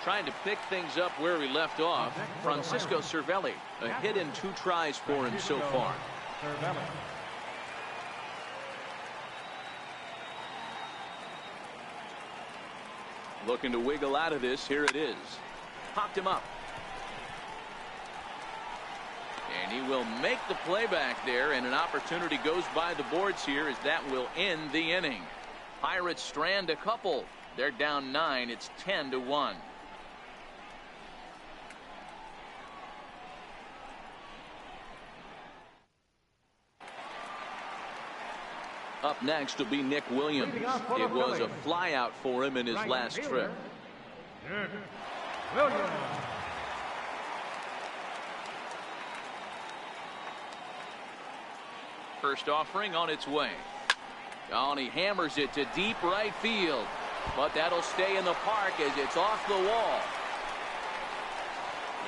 Trying to pick things up where we left off. Francisco Cervelli, a hit in 2 tries for him so far. Looking to wiggle out of this. Here it is. Popped him up. And he will make the play back there, and an opportunity goes by the boards here as that will end the inning. Pirates strand a couple. They're down 9. It's 10-1. Up next will be Nick Williams. It was a flyout for him in his last trip. Nick Williams. First offering on its way. Oh, and he hammers it to deep right field. But that'll stay in the park as it's off the wall.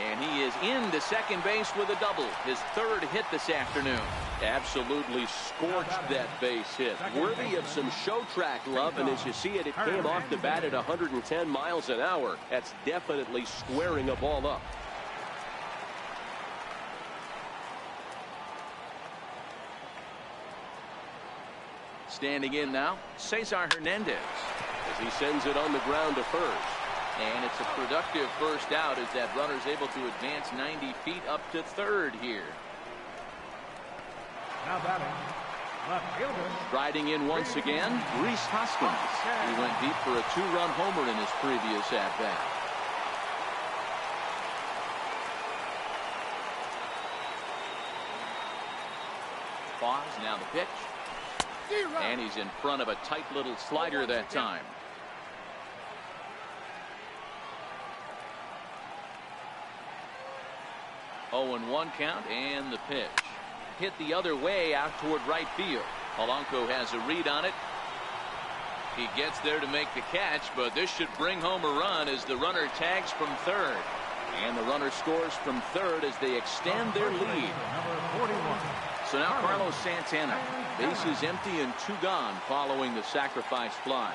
And he is into second base with a double. His third hit this afternoon. Absolutely scorched that base hit. Worthy of some show track love. And as you see it, it came off the bat at 110 miles an hour. That's definitely squaring a ball up. Standing in now, Cesar Hernandez, As he sends it on the ground to first. And it's a productive first out as that runner's able to advance 90 feet up to third here. Now batting, left fielder. Riding in once again, Rhys Hoskins. He went deep for a 2-run homer in his previous at-bat. Pause, now the pitch. And he's in front of a tight little slider that time. Oh, and 1 count, and the pitch. Hit the other way out toward right field. Polanco has a read on it. He gets there to make the catch, but this should bring home a run as the runner tags from third. And the runner scores from third as they extend their lead. Number 41. So now Carlos Santana. Bases empty and 2 gone following the sacrifice fly.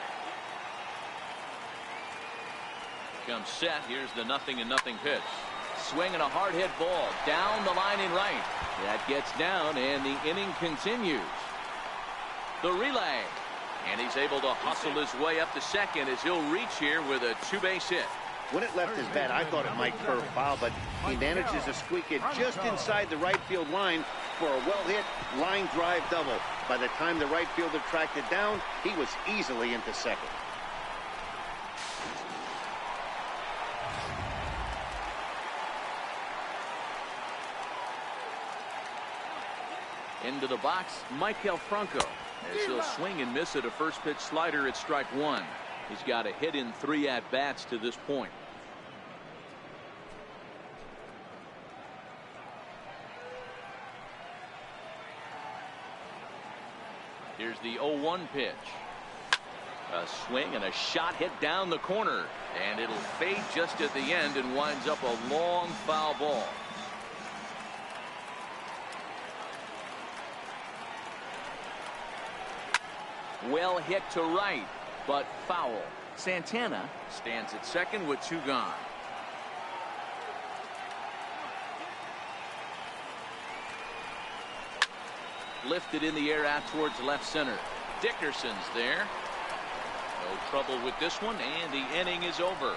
Comes set. Here's the 0-0 pitch. Swinging a hard hit ball down the line in right. That gets down and the inning continues. The relay. And he's able to hustle his way up to second as he'll reach here with a 2-base hit. When it left his bat, I thought it might curve foul, but he manages to squeak it just inside the right field line for a well-hit line drive double. By the time the right fielder tracked it down, he was easily into second. Into the box, Michael Franco. As he'll swing and miss at a first pitch slider at strike 1. He's got a hit in 3 at-bats to this point. Here's the 0-1 pitch. A swing and a shot hit down the corner. And it'll fade just at the end and winds up a long foul ball. Well hit to right, but foul. Santana stands at second with 2 gone. Lifted in the air out towards left center. Dickerson's there. No trouble with this one, and the inning is over.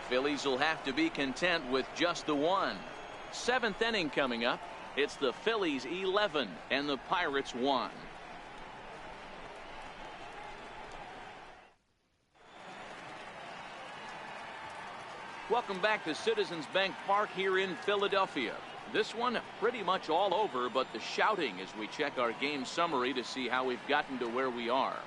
Phillies will have to be content with just the 1. 7th inning coming up. It's the Phillies 11 and the Pirates 1. Welcome back to Citizens Bank Park here in Philadelphia. This one pretty much all over, but the shouting as we check our game summary to see how we've gotten to where we are.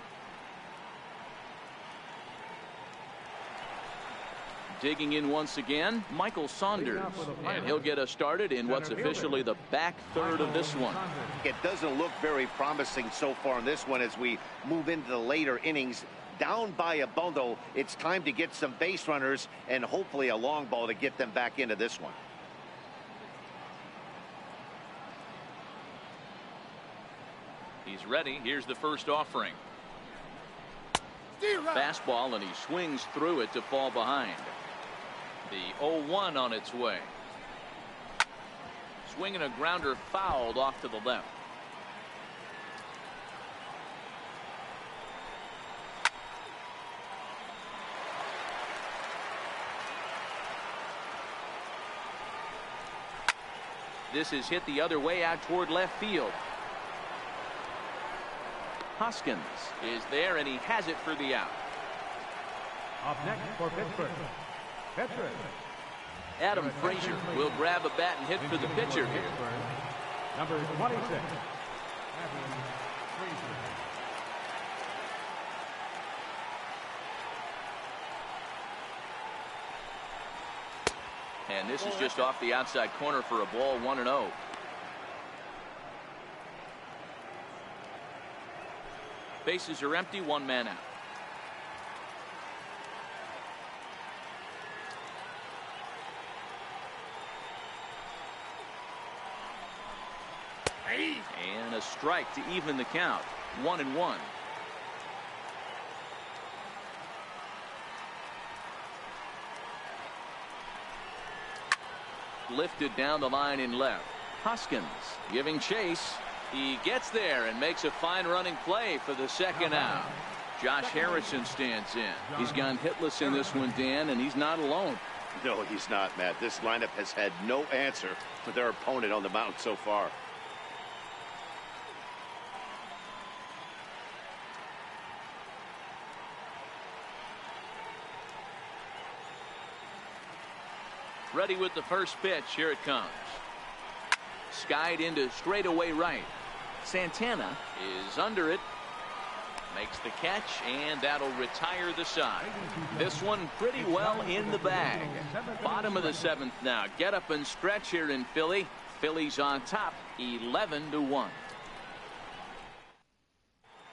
Digging in once again, Michael Saunders, and he'll get us started in what's officially the back third of this one. It doesn't look very promising so far in this one as we move into the later innings. Down by a bundle, it's time to get some base runners and hopefully a long ball to get them back into this one. He's ready. Here's the first offering. Fastball, and he swings through it to fall behind. The 0-1 on its way. Swinging a grounder fouled off to the left. This is hit the other way out toward left field. Hoskins is there, and he has it for the out. Up next for Pittsburgh. Adam Frazier will grab a bat and hit for the pitcher here. Number 26. And this is just off the outside corner for a ball, 1-0. Bases are empty, one man out. And a strike to even the count. 1-1. Lifted down the line in left. Hoskins giving chase. He gets there and makes a fine running play for the second out. Josh Harrison stands in. He's gone hitless in this one, Dan, and he's not alone. No, he's not, Matt. This lineup has had no answer for their opponent on the mound so far. Ready with the first pitch. Here it comes. Skied into straightaway right. Santana is under it. Makes the catch, and that'll retire the side. This one pretty well in the bag. Bottom of the seventh now. Get up and stretch here in Philly. Phillies on top, 11-1.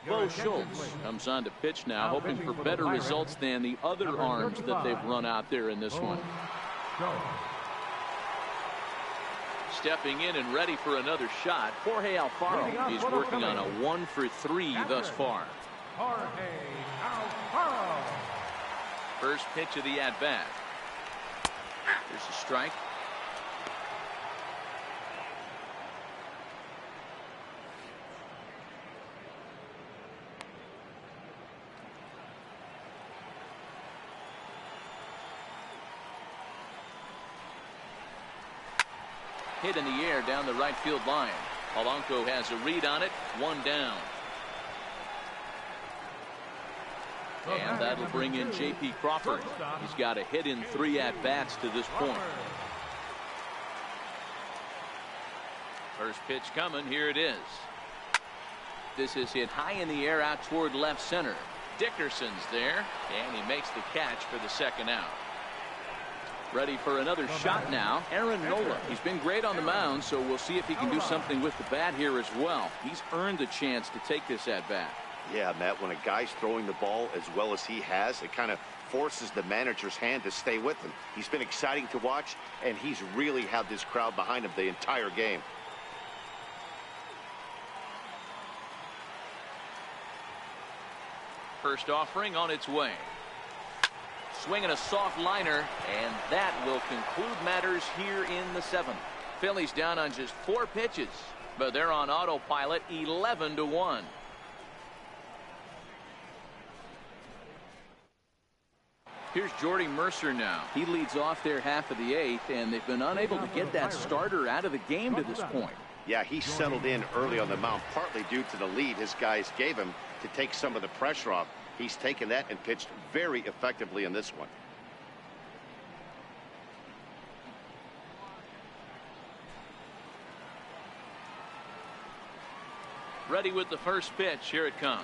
Bo Schultz comes on to pitch now, hoping for better results than the other arms that they've run out there in this one. Stepping in and ready for another shot, Jorge Alfaro. He's working on a 1-for-3 thus far. First pitch of the at-bat. There's a strike. Hit in the air down the right field line. Polanco has a read on it. One down. And that'll bring in J.P. Crawford. He's got a hit in 3 at-bats to this point. First pitch coming. Here it is. This is hit high in the air out toward left center. Dickerson's there, and he makes the catch for the second out. Ready for another shot now. Aaron Nola. He's been great on the mound, so we'll see if he can do something with the bat here as well. He's earned the chance to take this at-bat. Yeah, Matt, when a guy's throwing the ball as well as he has, it kind of forces the manager's hand to stay with him. He's been exciting to watch, and he's really had this crowd behind him the entire game. First offering on its way. Swinging a soft liner, and that will conclude matters here in the 7th. Phillies down on just 4 pitches, but they're on autopilot, 11-1. Here's Jordy Mercer now. He leads off their half of the 8th, and they've been unable to get that starter out of the game to this point. Yeah, he settled in early on the mound, partly due to the lead his guys gave him to take some of the pressure off. He's taken that and pitched very effectively in this one. Ready with the first pitch. Here it comes.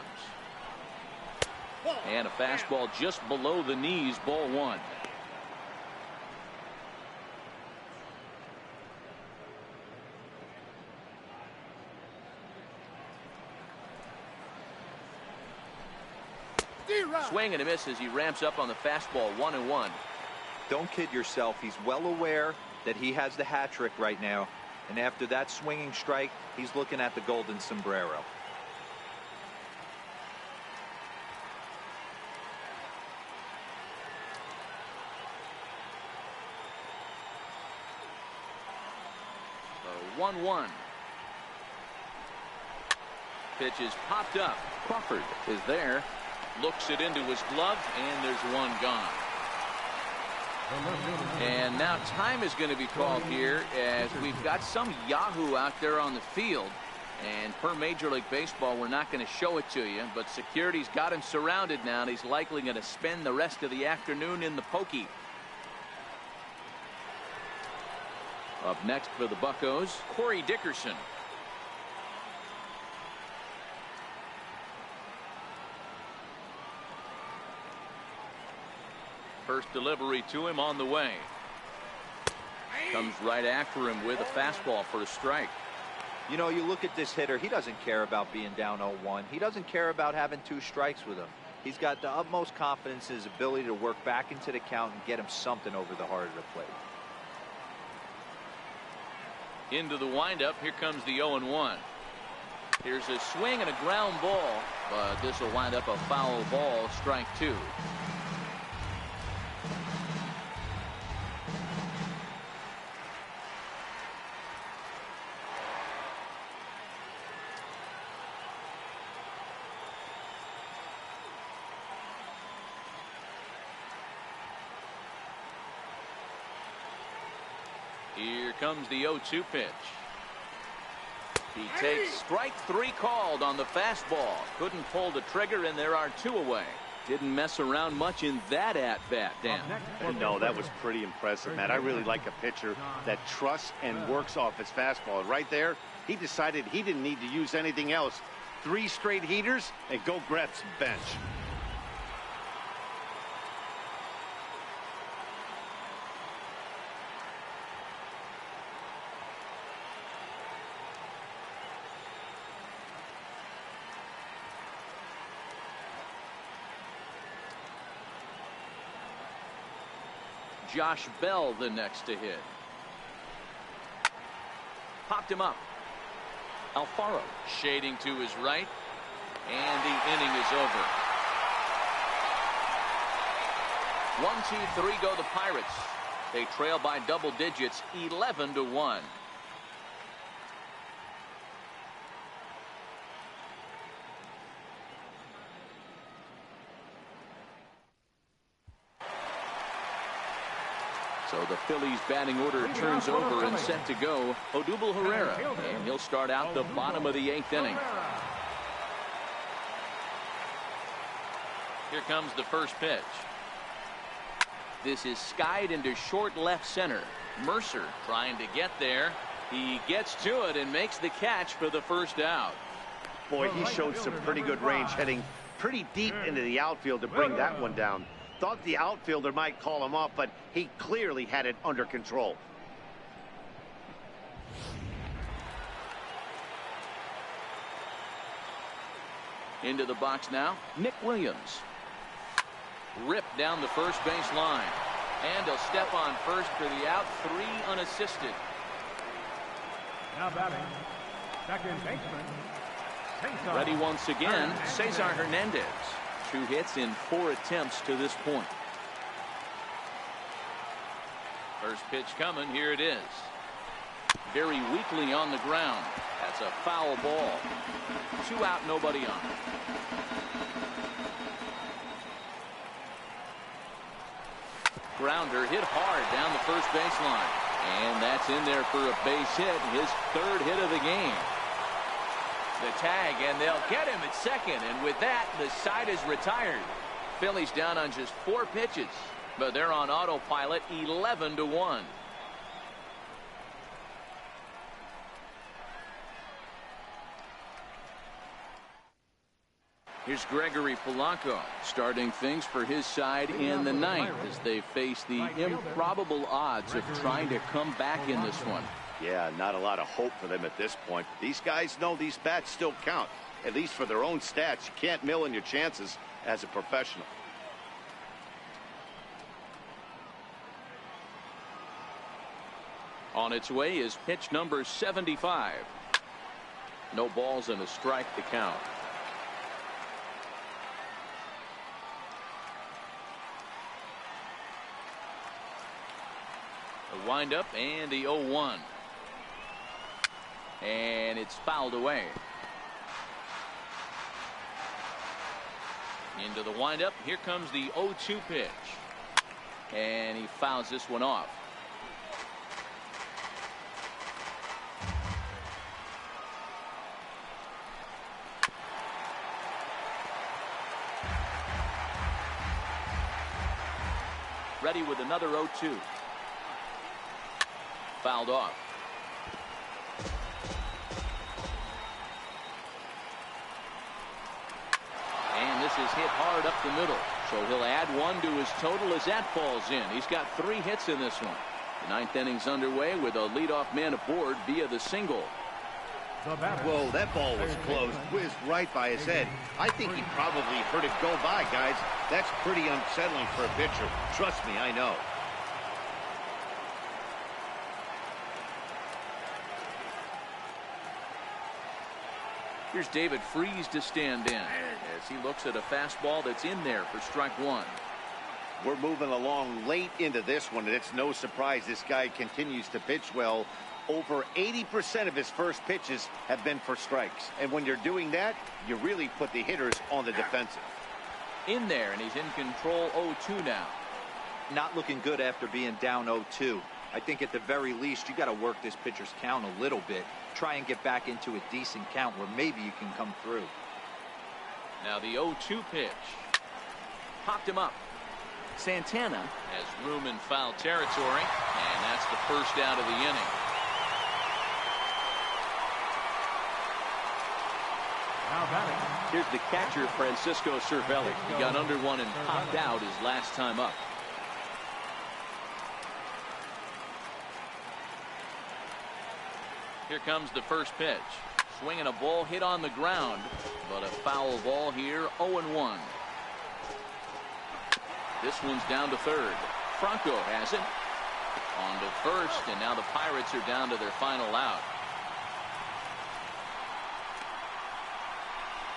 And a fastball just below the knees, ball 1. Swing and a miss as he ramps up on the fastball. 1-1. Don't kid yourself. He's well aware that he has the hat trick right now. And after that swinging strike, he's looking at the golden sombrero. So 1-1. Pitch is popped up. Crawford is there. Looks it into his glove, and there's one gone. And now time is going to be called here as we've got some Yahoo out there on the field. And per Major League Baseball, we're not going to show it to you, but security's got him surrounded now, and he's likely going to spend the rest of the afternoon in the pokey. Up next for the Buccos, Corey Dickerson. First delivery to him on the way. Comes right after him with a fastball for a strike. You know, you look at this hitter, he doesn't care about being down 0-1. He doesn't care about having 2 strikes with him. He's got the utmost confidence in his ability to work back into the count and get him something over the heart of the plate. Into the windup, here comes the 0-1. Here's a swing and a ground ball, but this will wind up a foul ball, strike 2. Here comes the 0-2 pitch. He takes strike 3 called on the fastball. Couldn't pull the trigger, and there are 2 away. Didn't mess around much in that at-bat, Dan. No, that was pretty impressive, Matt. I really like a pitcher that trusts and works off his fastball. Right there, he decided he didn't need to use anything else. 3 straight heaters, and go grab some bench. Josh Bell the next to hit. Popped him up. Alfaro shading to his right, and the inning is over. 1, 2, 3 go the Pirates. They trail by double digits, 11-1. So the Phillies batting order turns over and set to go. Odubel Herrera, and he'll start out the bottom of the 8th inning. Here comes the first pitch. This is skied into short left center. Mercer trying to get there. He gets to it and makes the catch for the first out. Boy, he showed some pretty good range, heading pretty deep into the outfield to bring that one down. Thought the outfielder might call him off, but he clearly had it under control. Into the box now, Nick Williams. Ripped down the first base line. And he'll step on first for the out, 3 unassisted. Now batting, second baseman. Ready once again, Cesar Hernandez. 2 hits in 4 attempts to this point. First pitch coming, here it is. Very weakly on the ground. That's a foul ball. 2 out, nobody on. Grounder hit hard down the first baseline. And that's in there for a base hit, his 3rd hit of the game. The tag, and they'll get him at second, and with that, the side is retired. Phillies down on just 4 pitches, but they're on autopilot, 11-1. Here's Gregory Polanco starting things for his side in the 9th as they face the improbable odds of trying to come back in this one. Yeah, not a lot of hope for them at this point. These guys know these bats still count, at least for their own stats. You can't mill in your chances as a professional. On its way is pitch number 75. No balls and a strike to count. The windup and the 0-1. And it's fouled away. Into the windup. Here comes the 0-2 pitch. And he fouls this one off. Ready with another 0-2. Fouled off. And this is hit hard up the middle. So he'll add 1 to his total as that falls in. He's got 3 hits in this one. The 9th inning's underway with a leadoff man aboard via the single. The batter. Whoa, that ball was close. Whizzed right by his head. I think he probably heard it go by, guys. That's pretty unsettling for a pitcher. Trust me, I know. Here's David Freese to stand in as he looks at a fastball that's in there for strike one. We're moving along late into this one, and it's no surprise this guy continues to pitch well. Over 80% of his first pitches have been for strikes. And when you're doing that, you really put the hitters on the defensive. In there, and he's in control 0-2 now. Not looking good after being down 0-2. I think at the very least, you got to work this pitcher's count a little bit. Try and get back into a decent count where maybe you can come through. Now the 0-2 pitch. Popped him up. Santana has room in foul territory, and that's the first out of the inning. Now batting. Here's the catcher, Francisco Cervelli. He got under one and popped out his last time up. Here comes the first pitch. Swinging a ball hit on the ground, but a foul ball here, 0-1. This one's down to third. Franco has it. On to first, and now the Pirates are down to their final out.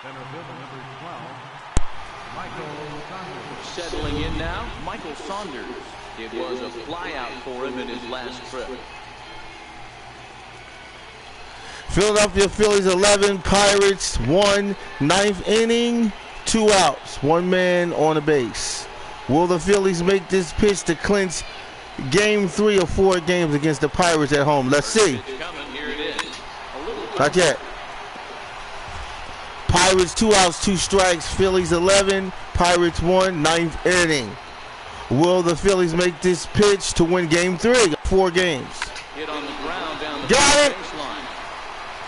Center fielder number 12, Michael Saunders. Settling in now, Michael Saunders. It was a flyout for him in his last trip. Philadelphia Phillies 11, Pirates 1, ninth inning, 2 outs, 1 man on the base. Will the Phillies make this pitch to clinch game 3 of 4 games against the Pirates at home? Let's see. Here it is. Not yet. Pirates 2 outs, 2 strikes. Phillies 11, Pirates 1, ninth inning. Will the Phillies make this pitch to win game 3 of 4 games? Hit on the ground down the Got it. baseline.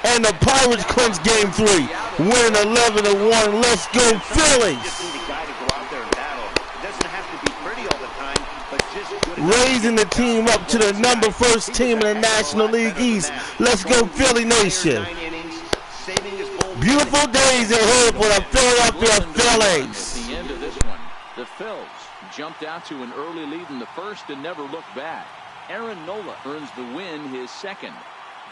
And the Pirates clinch game 3, winning 11-1. Let's go Phillies! Just need a guy to go out there and battle. It doesn't have to be pretty all the time, but just good. Raising the team up to the number 1 team in the National League East. Let's go Philly Nation. Beautiful days ahead for the Philadelphia Phillies. At the end of this one, the Phils jumped out to an early lead in the first and never looked back. Aaron Nola earns the win, his second.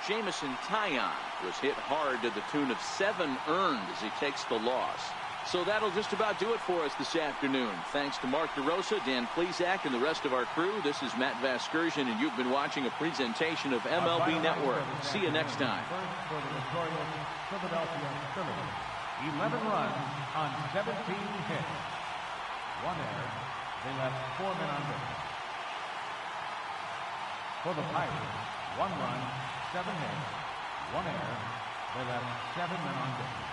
Jamison Taillon was hit hard to the tune of 7 earned as he takes the loss. So that'll just about do it for us this afternoon. Thanks to Mark DeRosa, Dan Plesac, and the rest of our crew. This is Matt Vasgersian, and you've been watching a presentation of MLB Network. See you next time. First for the victorious Philadelphia Phillies. 11 runs on 17 hits. 1 error. They left 4 men on base. For the Pirates, 1 run, 7 hits, 1 error. They left 7 men on base.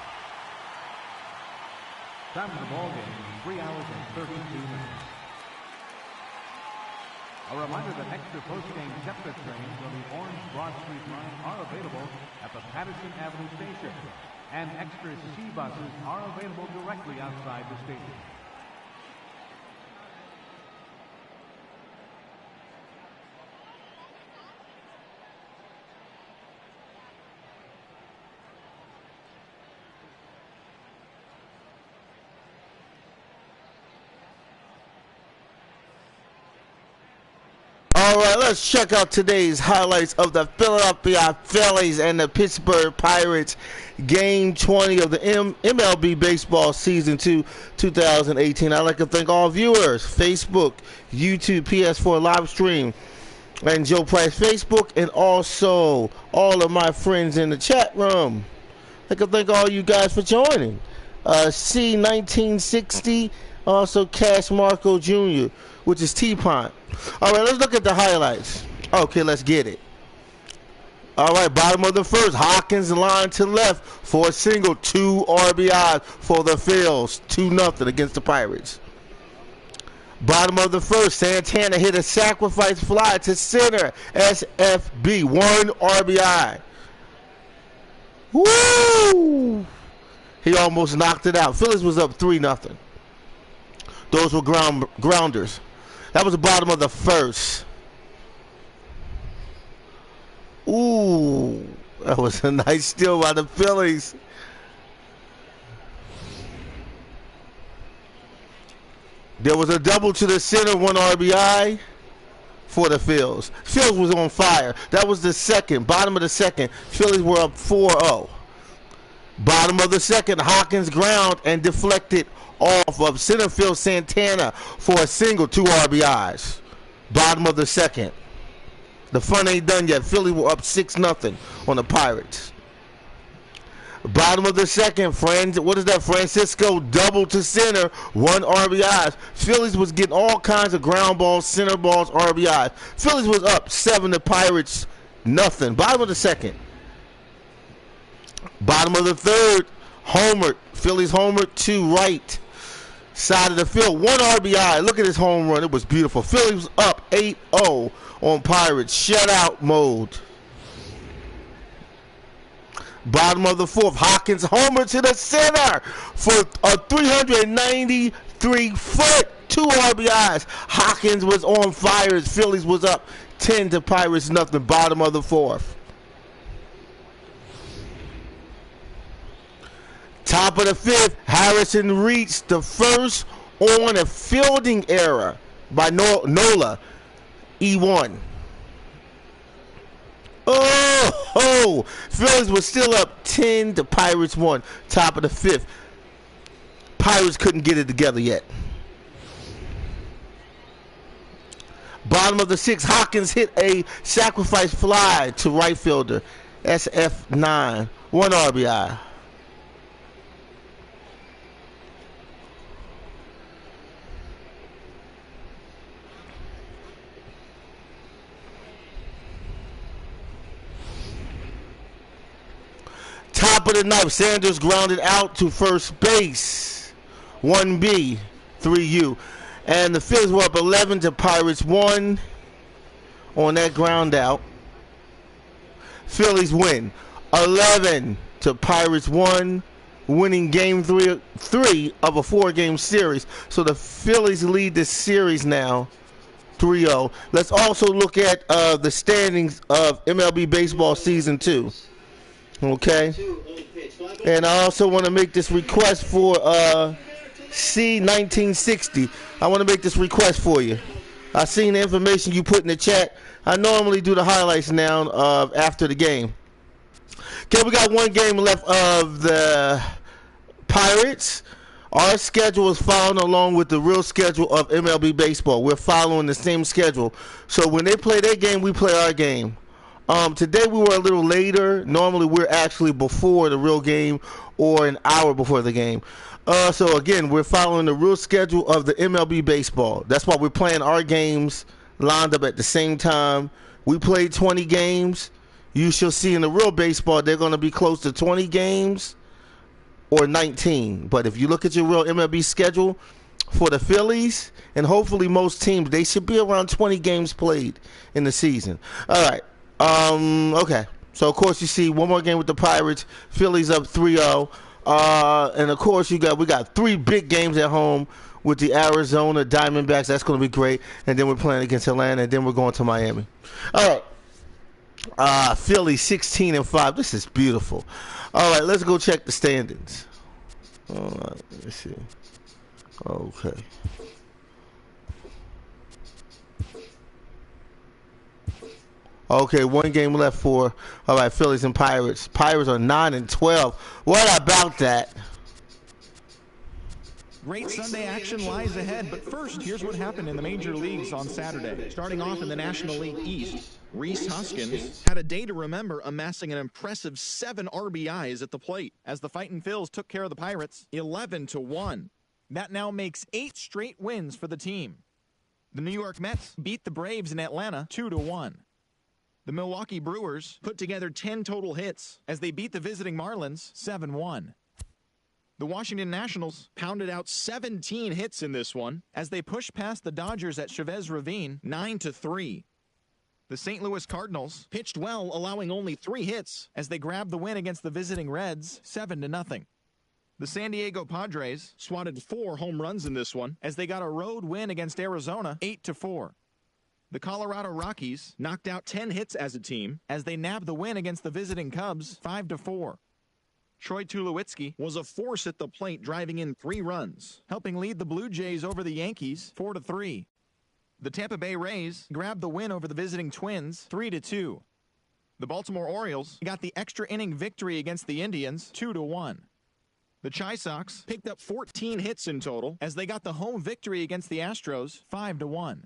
Time of the ball game, 3 hours and 32 minutes. A reminder that extra post-game Jetstar trains on the Orange Broad Street line are available at the Patterson Avenue station, and extra C buses are available directly outside the station. All right, let's check out today's highlights of the Philadelphia Phillies and the Pittsburgh Pirates Game 20 of the MLB Baseball Season 2 2018. I'd like to thank all viewers, Facebook, YouTube, PS4 live stream, and Joe Price Facebook, and also all of my friends in the chat room. I'd like to thank all you guys for joining. C1960, also Cash Marco Jr., which is T-Pont. All right, let's look at the highlights. Okay, let's get it. All right, bottom of the first, Hawkins line to left for a single, 2 RBIs for the Phils, 2-0 against the Pirates. Bottom of the first, Santana hit a sacrifice fly to center, SFB, 1 RBI. Woo! He almost knocked it out. Phillies was up 3-0. Those were grounders. That was the bottom of the first. Ooh, That was a nice steal by the Phillies. There was a double to the center, 1 RBI for the Phillies. Phillies was on fire. That was the second, bottom of the second. Phillies were up 4-0. Bottom of the second, Hawkins ground and deflected off of center field Santana for a single, 2 RBIs. Bottom of the second. The fun ain't done yet. Phillies were up 6-0 on the Pirates. Bottom of the second, Francisco double to center, 1 RBIs. Phillies was getting all kinds of ground balls, center balls, RBIs. Phillies was up 7 to Pirates, nothing. Bottom of the second. Bottom of the third, Phillies homered to right side of the field, 1 RBI. Look at this home run. It was beautiful. Phillies was up 8-0 on Pirates, shutout mode. Bottom of the fourth, Hawkins homer to the center for a 393-foot, 2 RBIs. Hawkins was on fire. Phillies was up 10 to Pirates, nothing. Bottom of the fourth. Top of the fifth, Harrison reached the first on a fielding error by Nola, E1. Oh, Phillies was still up 10 to Pirates 1. Top of the fifth. Pirates couldn't get it together yet. Bottom of the sixth, Hawkins hit a sacrifice fly to right fielder, SF9, 1 RBI. Top of the ninth, Sanders grounded out to first base, 1B, 3U. And the Phillies were up 11 to Pirates 1 on that ground out. Phillies win 11 to Pirates 1, winning game three of a 4-game series. So the Phillies lead the series now 3-0. Let's also look at the standings of MLB Baseball Season 2. Okay, and I also want to make this request for C1960. I want to make this request for you. I seen the information you put in the chat. I normally do the highlights now after the game. Okay, we got 1 game left of the Pirates. Our schedule is following along with the real schedule of MLB Baseball. We're following the same schedule. So when they play their game, we play our game. Today we were a little later. Normally we're actually before the real game or an hour before the game. So again, we're following the real schedule of the MLB baseball. That's why we're playing our games lined up at the same time. We played 20 games. You shall see in the real baseball they're going to be close to 20 games or 19. But if you look at your real MLB schedule for the Phillies and hopefully most teams, they should be around 20 games played in the season. All right. Okay. So of course you see one more game with the Pirates. Phillies up 3-0. And of course we got 3 big games at home with the Arizona Diamondbacks. That's going to be great. And then we're playing against Atlanta, and then we're going to Miami. All right. Philly 16-5. This is beautiful. All right, let's go check the standings. All right, let's see. Okay. Okay, 1 game left for, all right, Phillies and Pirates. Pirates are 9-12. What about that? Great Sunday action lies ahead, but first, here's what happened in the major leagues on Saturday. Starting off in the National League East, Rhys Hoskins had a day to remember, amassing an impressive 7 RBIs at the plate as the Fightin' Phils took care of the Pirates 11-1. That now makes 8 straight wins for the team. The New York Mets beat the Braves in Atlanta 2-1. The Milwaukee Brewers put together 10 total hits as they beat the visiting Marlins 7-1. The Washington Nationals pounded out 17 hits in this one as they pushed past the Dodgers at Chavez Ravine 9-3. The St. Louis Cardinals pitched well, allowing only 3 hits as they grabbed the win against the visiting Reds 7-0. The San Diego Padres swatted 4 home runs in this one as they got a road win against Arizona 8-4. The Colorado Rockies knocked out 10 hits as a team as they nabbed the win against the visiting Cubs 5-4. Troy Tulowitzki was a force at the plate, driving in 3 runs, helping lead the Blue Jays over the Yankees 4-3. The Tampa Bay Rays grabbed the win over the visiting Twins 3-2. The Baltimore Orioles got the extra inning victory against the Indians 2-1. The Chi Sox picked up 14 hits in total as they got the home victory against the Astros 5-1.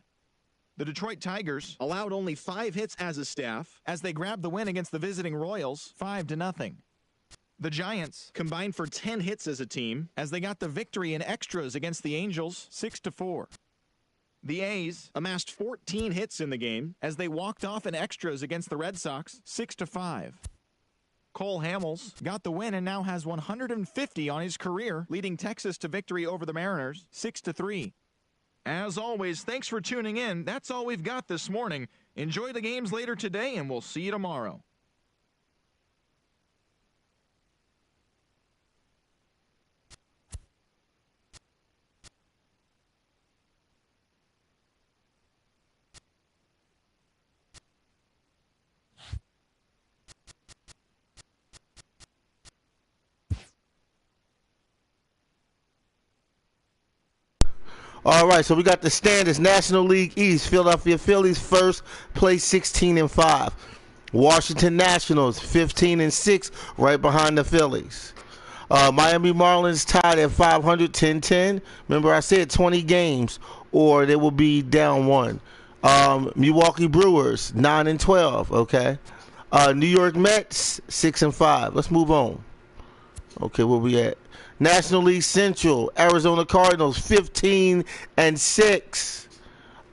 The Detroit Tigers allowed only 5 hits as a staff as they grabbed the win against the visiting Royals 5-0. The Giants combined for 10 hits as a team as they got the victory in extras against the Angels 6-4. The A's amassed 14 hits in the game as they walked off in extras against the Red Sox 6-5. Cole Hamels got the win and now has 150 on his career, leading Texas to victory over the Mariners 6-3. As always, thanks for tuning in. That's all we've got this morning. Enjoy the games later today, and we'll see you tomorrow. All right, so we got the standings. National League East, Philadelphia Phillies first place 16-5. Washington Nationals 15-6, right behind the Phillies. Miami Marlins tied at 500, 10-10. Remember I said 20 games or they will be down 1. Milwaukee Brewers 9-12, okay. New York Mets 6-5. Let's move on. Okay, where we at? National League Central, Arizona Cardinals 15-6.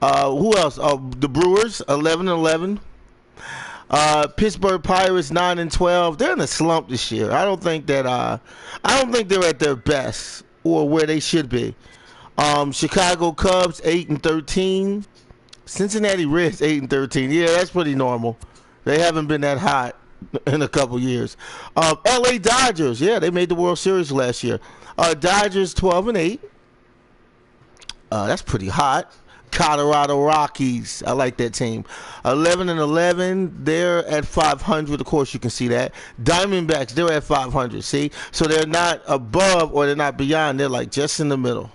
Who else? The Brewers 11-11. Pittsburgh Pirates 9-12. They're in a slump this year. I don't think they're at their best or where they should be. Chicago Cubs 8-13. Cincinnati Reds 8-13. Yeah, that's pretty normal. They haven't been that hot in a couple years. LA Dodgers, yeah, they made the World Series last year. Dodgers 12-8. That's pretty hot. Colorado Rockies, I like that team. 11-11. They're at 500. Of course, you can see that. Diamondbacks, they're at 500. See, so they're not above or they're not beyond. They're like just in the middle.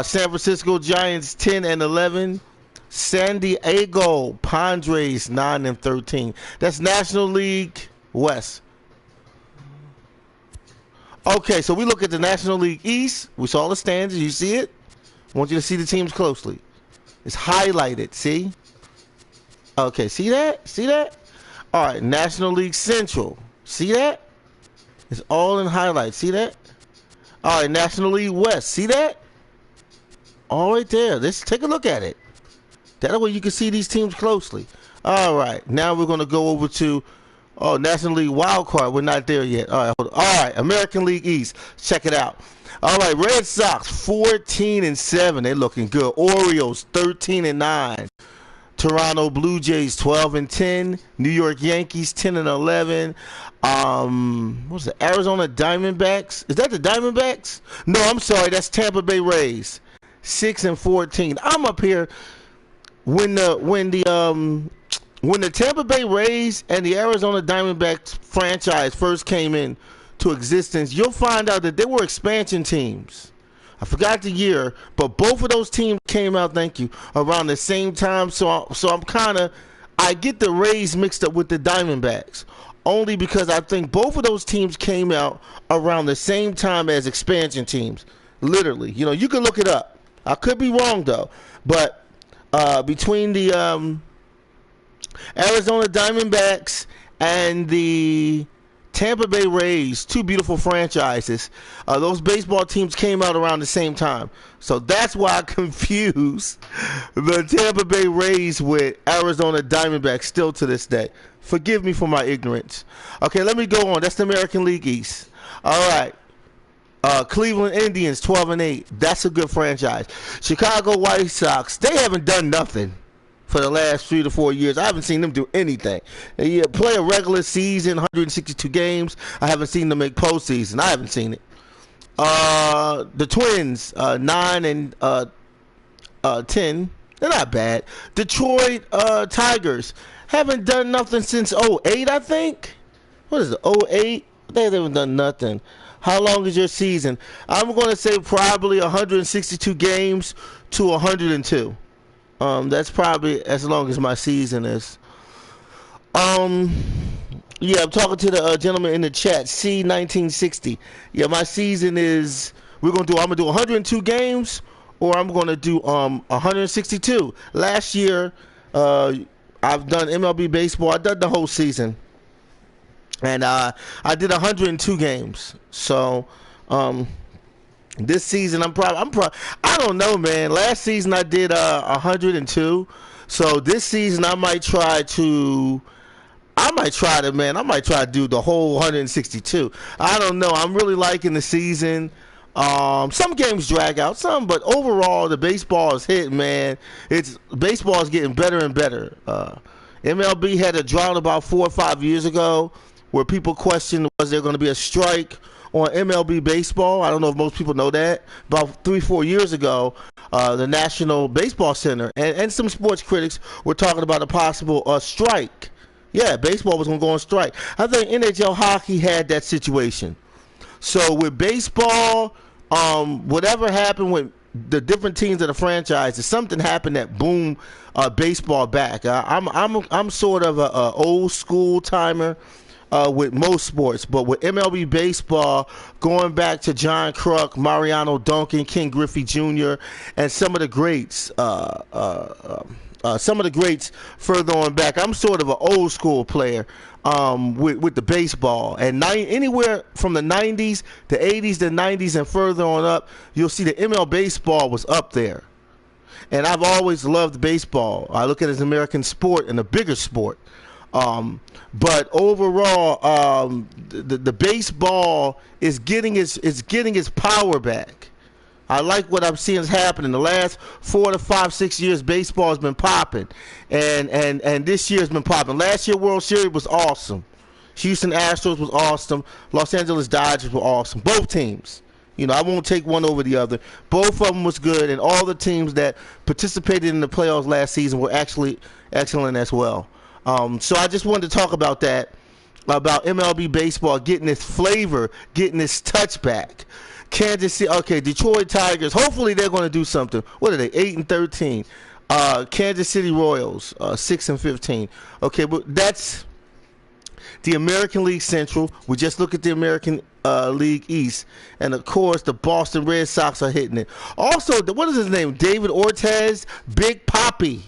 San Francisco Giants 10-11. San Diego Padres 9-13. That's National League West. Okay, so we look at the National League East. We saw the standings. You see it? I want you to see the teams closely. It's highlighted. See? Okay, see that? See that? All right, National League Central. See that? It's all in highlights. See that? All right, National League West. See that? All right there. Let's take a look at it. That way you can see these teams closely. All right, now we're going to go over to National League Wild Card. We're not there yet. All right, hold on. All right, American League East. Check it out. All right, Red Sox 14-7. They're looking good. Orioles 13-9. Toronto Blue Jays 12-10. New York Yankees 10-11. What's the Arizona Diamondbacks? Is that the Diamondbacks? No, I'm sorry. That's Tampa Bay Rays 6-14. I'm up here. When the Tampa Bay Rays and the Arizona Diamondbacks franchise first came into existence, you'll find out that they were expansion teams. I forgot the year, but both of those teams came out, thank you, around the same time. So I get the Rays mixed up with the Diamondbacks, only because I think both of those teams came out around the same time as expansion teams. Literally, you can look it up. I could be wrong though, but between the Arizona Diamondbacks and the Tampa Bay Rays, two beautiful franchises, those baseball teams came out around the same time. So that's why I confuse the Tampa Bay Rays with Arizona Diamondbacks still to this day. Forgive me for my ignorance. Okay, let me go on. That's the American League East. All right. Cleveland Indians 12-8. That's a good franchise. Chicago White Sox, they haven't done nothing for the last 3 to 4 years. I haven't seen them do anything. They play a regular season, 162 games. I haven't seen them make postseason. I haven't seen it. The Twins 9-10. They're not bad. Detroit Tigers haven't done nothing since '08, I think. What is it, '08? They haven't done nothing. How long is your season? I'm going to say probably 162 games to 102. That's probably as long as my season is. Yeah, I'm talking to the gentleman in the chat, C1960. Yeah, my season is, I'm going to do 102 games, or I'm going to do 162. Last year, I've done MLB baseball. I've done the whole season. And I did 102 games. So, this season I'm I don't know, man. Last season I did 102. So this season I might try to do the whole 162. I don't know. I'm really liking the season. Some games drag out some, but overall the baseball is hitting, man. Baseball is getting better and better. MLB had a drought about 4 or 5 years ago where people questioned, was there going to be a strike on MLB baseball? I don't know if most people know that. About 3-4 years ago, the National Baseball Center and some sports critics were talking about a possible strike. Yeah, baseball was going to go on strike. I think NHL hockey had that situation. So with baseball, whatever happened with the different teams of the franchises, something happened that boomed baseball back. I'm sort of a old school timer with most sports, but with MLB baseball, going back to John Kruk, Mariano Duncan, Ken Griffey Jr., and some of the greats. Further on back, I'm sort of an old school player with the baseball, and anywhere from the 90s, the 80s, the 90s, and further on up, you'll see the ML baseball was up there. And I've always loved baseball. I look at it as an American sport and a bigger sport. But overall, the baseball is getting its power back. I like what I'm seeing is happening. The last 4 to 5, 6 years, baseball has been popping, and this year has been popping. Last year, World Series was awesome. Houston Astros was awesome. Los Angeles Dodgers were awesome. Both teams. I won't take one over the other. Both of them was good, and all the teams that participated in the playoffs last season were actually excellent as well. So I just wanted to talk about that, about MLB baseball getting its flavor, getting its touch back. Kansas City, okay, Detroit Tigers, hopefully they're going to do something. What are they, 8-13? Kansas City Royals, 6-15. Okay, but that's the American League Central. We just look at the American League East. And, of course, the Boston Red Sox are hitting it. Also, what is his name? David Ortiz, Big Papi,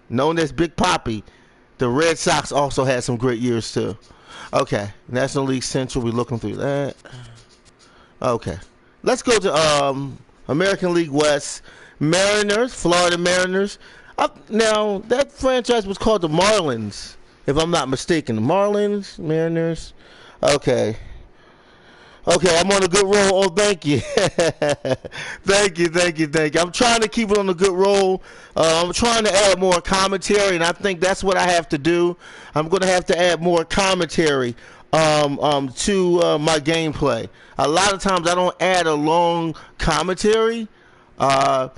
known as Big Papi. The Red Sox also had some great years, too. Okay, National League Central, we're looking through that. Okay, let's go to American League West. Mariners, Florida Mariners. Now, that franchise was called the Marlins, if I'm not mistaken. The Marlins, Mariners. Okay, I'm on a good roll. Oh, thank you. Thank you. I'm trying to keep it on a good roll. I'm trying to add more commentary, and I think that's what I have to do. I'm going to have to add more commentary to my gameplay. A lot of times I don't add a long commentary. I'll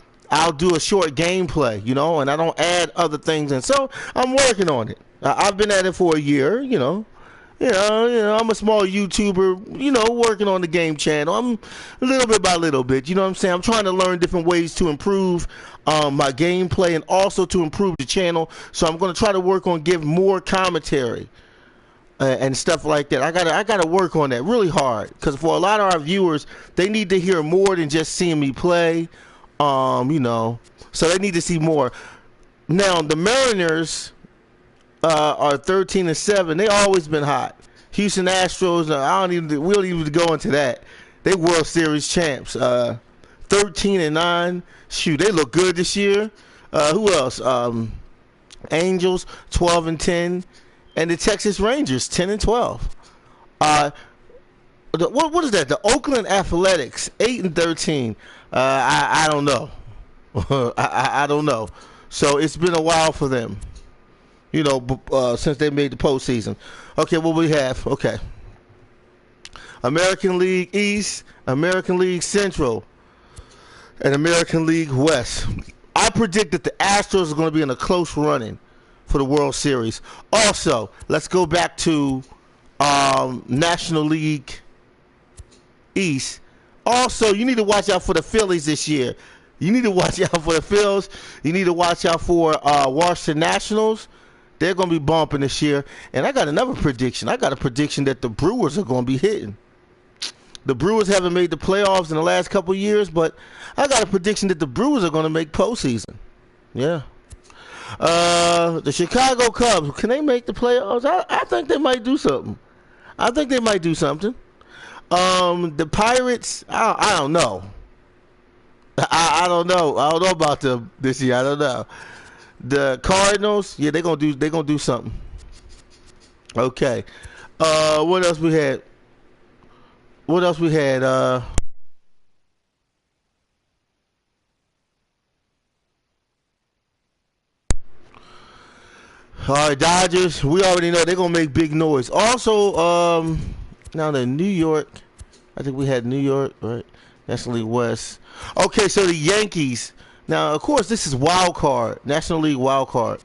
do a short gameplay, and I don't add other things. And so I'm working on it. I've been at it for a year, I'm a small YouTuber, working on the game channel. I'm little bit by little bit, you know what I'm saying? I'm trying to learn different ways to improve my gameplay and also to improve the channel. So I'm going to try to work on giving more commentary and stuff like that. I gotta work on that really hard, because for a lot of our viewers, they need to hear more than just seeing me play, so they need to see more. Now the Mariners are 13-7. They always been hot. Houston Astros, we don't even go into that. They World Series champs. 13-9. Shoot, they look good this year. Who else? Angels 12-10. And the Texas Rangers, 10-12. What is that? The Oakland Athletics, 8-13. I don't know. I don't know. So it's been a while for them, since they made the postseason. Okay, what we have? Okay. American League East, American League Central, and American League West. I I predict that the Astros are going to be in a close running for the World Series. Also, let's go back to National League East. Also, you need to watch out for the Phillies this year. You need to watch out for the Phils. You need to watch out for Washington Nationals. They're going to be bumping this year. And I got another prediction. I got a prediction that the Brewers are going to be hitting. The Brewers haven't made the playoffs in the last couple of years, but I got a prediction that the Brewers are going to make postseason. Yeah. The Chicago Cubs, can they make the playoffs? I think they might do something. The Pirates, I don't know. I don't know. I don't know about them this year. I don't know. The Cardinals, yeah, they're gonna do something. Okay. What else we had? All right, Dodgers, we already know they're going to make big noise. Also, now the New York, I think we had New York, right? National League West. Okay, so the Yankees. Now, of course, this is wild card, National League wild card.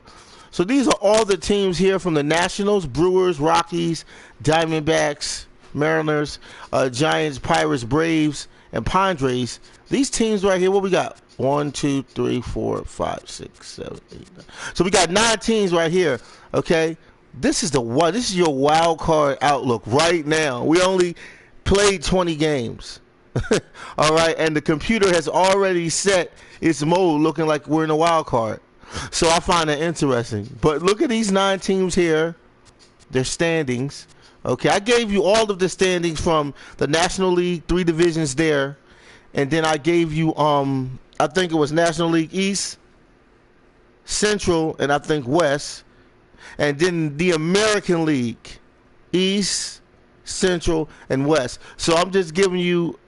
So these are all the teams here from the Nationals: Brewers, Rockies, Diamondbacks, Mariners, Giants, Pirates, Braves, and Padres. These teams right here, what we got? 1, 2, 3, 4, 5, 6, 7, 8, 9. So we got 9 teams right here. Okay, this is your wild card outlook right now. We only played 20 games. All right, and the computer has already set its mode, looking like we're in a wild card. So I find that interesting. But look at these 9 teams here. Their standings. Okay, I gave you all of the standings from the National League, 3 divisions there, and then I gave you I think it was National League East, Central, and I think West. And then the American League, East, Central, and West. So I'm just giving you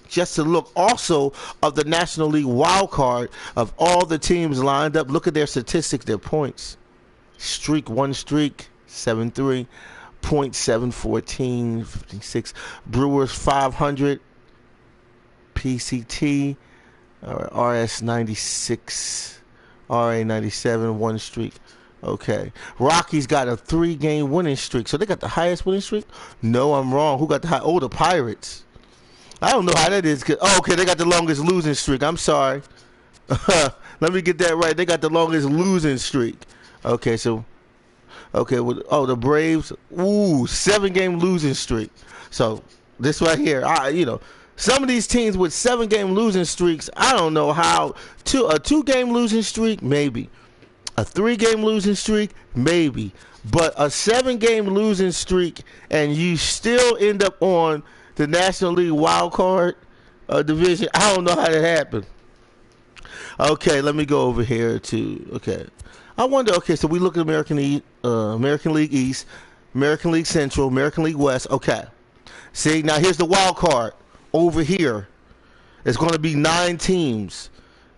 just a look also of the National League wild card of all the teams lined up. Look at their statistics, their points. One streak, 7-3. 0.714, 56. Brewers 500. PCT. RS 96, RA 97, 1 streak. Okay. Rockies got a 3-game winning streak. So they got the highest winning streak? No, I'm wrong. Who got the high? Oh, the Pirates. I don't know how that is. Okay, they got the longest losing streak. I'm sorry. Let me get that right. They got the longest losing streak. Okay, so. Okay, the Braves. Ooh, 7-game losing streak. So this right here, some of these teams with 7-game losing streaks, I don't know how. A 2-game losing streak, maybe. A 3-game losing streak, maybe. But a 7-game losing streak, and you still end up on the National League wild card division. I don't know how that happened. Okay, let me go over here to. Okay, I wonder. Okay, so we look at American League East, American League Central, American League West. Okay, see, now here's the wild card. Over here, it's going to be 9 teams.